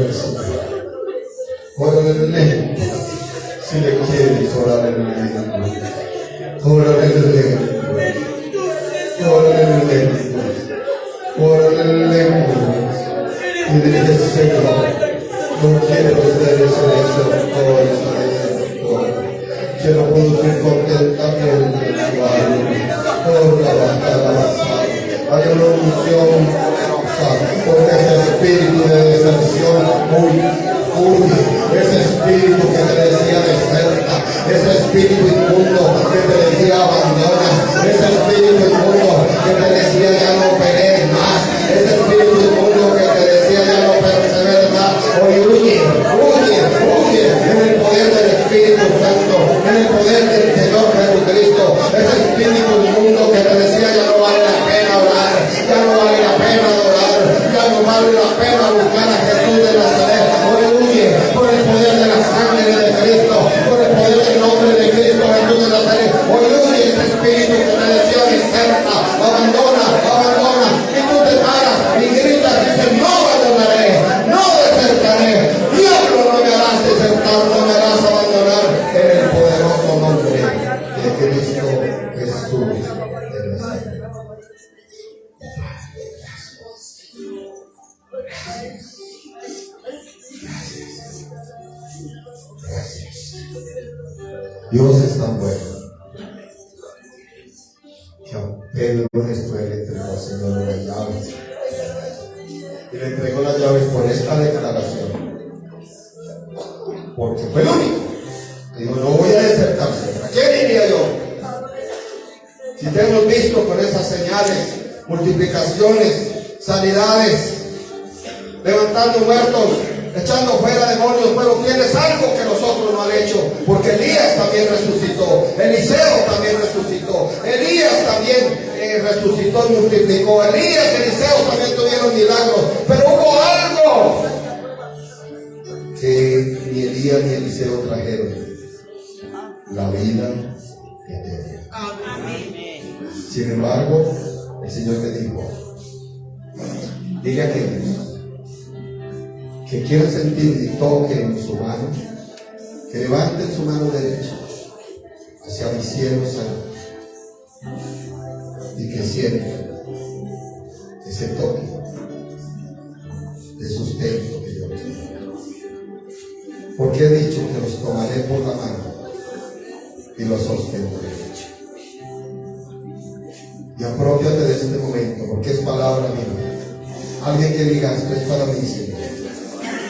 fuerza. Órale lento. Si le quieres, órale lento. Órale lento. Órale lento. Órale lento. Y dile, Señor, no quiero perder ese deseo. Quiero producir contentamiento en tu alma. Hay una unción, porque ese espíritu de deserción huye, ese espíritu que te decía deserta, ese espíritu inmundo que te decía abandona, ese espíritu inmundo que te decía ya no pelees más, ese espíritu inmundo que te decía ya no perseveres más. Hoy huye en el poder del Espíritu Santo, en el poder del Señor Jesucristo. Ese espíritu inmundo que te decía ya no vale la pena orar, ya no vale la pena adorar, ya no vale la pena buscar a Jesús de Nazaret. Hoy huye por el poder de la sangre de Cristo, por el poder del nombre de Cristo Jesús de Nazaret. Hoy huye ese espíritu que te decía deserta, abandona, y tú te paras y gritas y dices, no abandonaré, no desertaré. Diablo, no me harás desertar, no me harás abandonar, en el poderoso nombre de Cristo Jesús de Nazaret. Dios es tan bueno que a Pedro esto le entregó al Señor las llaves, y le entregó las llaves por esta declaración, porque fue el único. Digo, no voy a desertar. ¿A quién iría yo? Si te hemos visto con esas señales, multiplicaciones, sanidades, levantando muertos, echando fuera demonios, pero tienes algo que nosotros no han hecho, porque Elías también resucitó, Eliseo también resucitó, Elías también resucitó y multiplicó, Elías y Eliseo también tuvieron milagros, pero hubo algo que ni Elías ni Eliseo trajeron: la vida eterna. Sin embargo, el Señor me dijo, dile a aquellos que quieren sentir y toquen su mano, que levanten su mano derecha hacia mi cielo santo y que sientan ese toque de sustento que yo les doy. Porque he dicho que los tomaré por la mano y los sostendré. Y apropiate de este momento, porque es palabra mía. Alguien que diga, esto es para mí, Señor.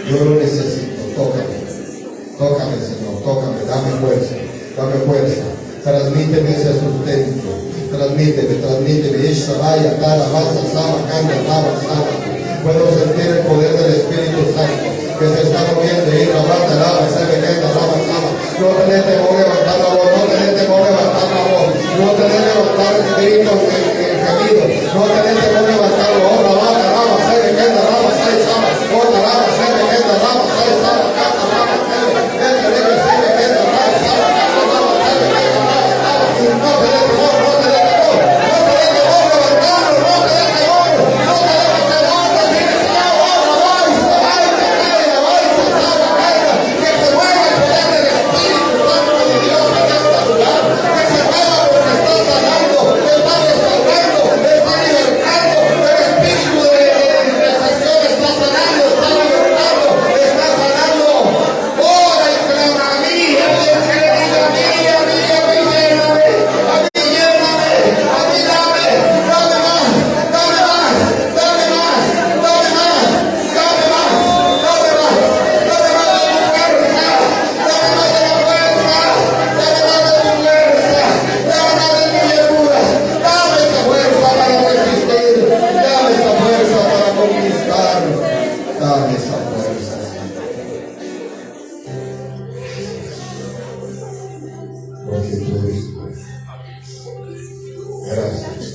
Yo lo necesito. Tócame, Señor, tócame, dame fuerza. Transmíteme ese sustento. Transmíteme. Isha, vaya, cara, basa, sama, cambia, sama. Puedo sentir el poder del Espíritu Santo que se está moviendo. Y la banda, lava, se me queda, sama. No tenés temor levantar la voz, no tenés temor levantar la voz, no tenés levantar el grito, el gemido, no tenés temor levantar la voz, la banda, lava, se me queda, lava, se sama, otra lava, se me queda, lava, se sama, canta, lava, se me queda, lava, sama, canta, lava, se me queda, lava, no tenés temor, no tenés temor levantarlo, no tenés temor, decir, que se mueva el poder del Espíritu Santo de Dios en este lugar, que se mueva porque está sanando, está restaurando, está libertando, el espíritu de intercesión está sanando, está libertando, está sanando. Ora y clama a mí, alguien que le diga a mí, lléname, dame esa fuerza, porque tú eres bueno. Gracias.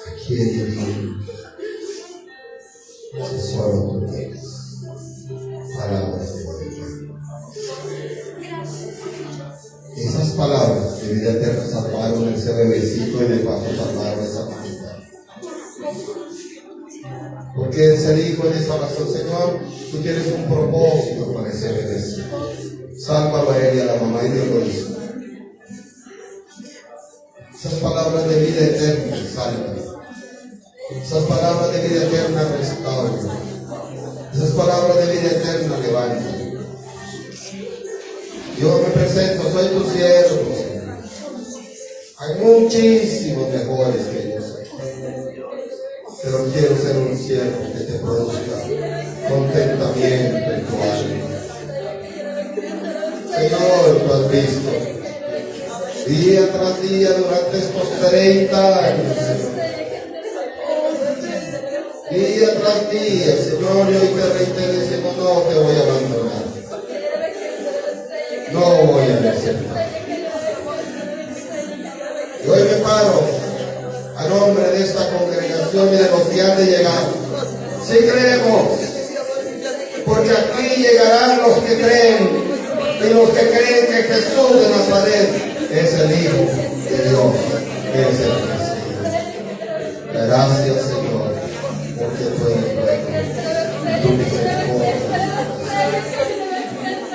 Aquí hay Dios, si solo tú tienes palabras de vida. Esas palabras de vida eterna salvaron ese bebecito y de paso salvaron esa mamita. Porque ser hijo en esta oración, Señor, tú tienes un propósito para ese bebé. Sálvalo a él y a la mamá y de egoísmo. Esas palabras de vida eterna, sálvalo. Esas palabras de vida eterna, restaura. Esas palabras de vida eterna, levanta. Yo me presento, soy tu siervo, Señor. Hay muchísimos mejores que yo soy. Pero quiero ser un siervo que te produzca contentamiento en tu alma. Señor, tú has visto día tras día durante estos 30 años, Señor. Día tras día, Señor, y hoy te reitero diciendo, no te voy a abandonar. No voy a desertar. Y hoy me paro a nombre de esta congregación y de los que han de llegar. Sí creemos, porque aquí llegarán los que creen, y los que creen que Jesús de Nazaret es el Hijo de Dios, que es el Mesías. Gracias, Señor, porque tú eres bueno y tu misericordia.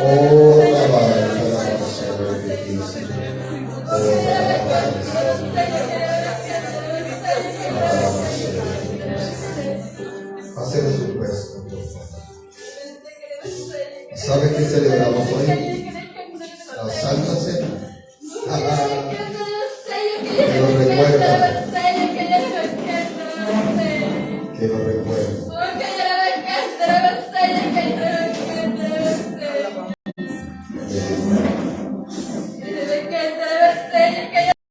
Oh, alabanza, hacer su puesto, por favor. ¿Sabe qué celebramos hoy? La Santa Cena. Que lo recuerda. Que lo recuerda.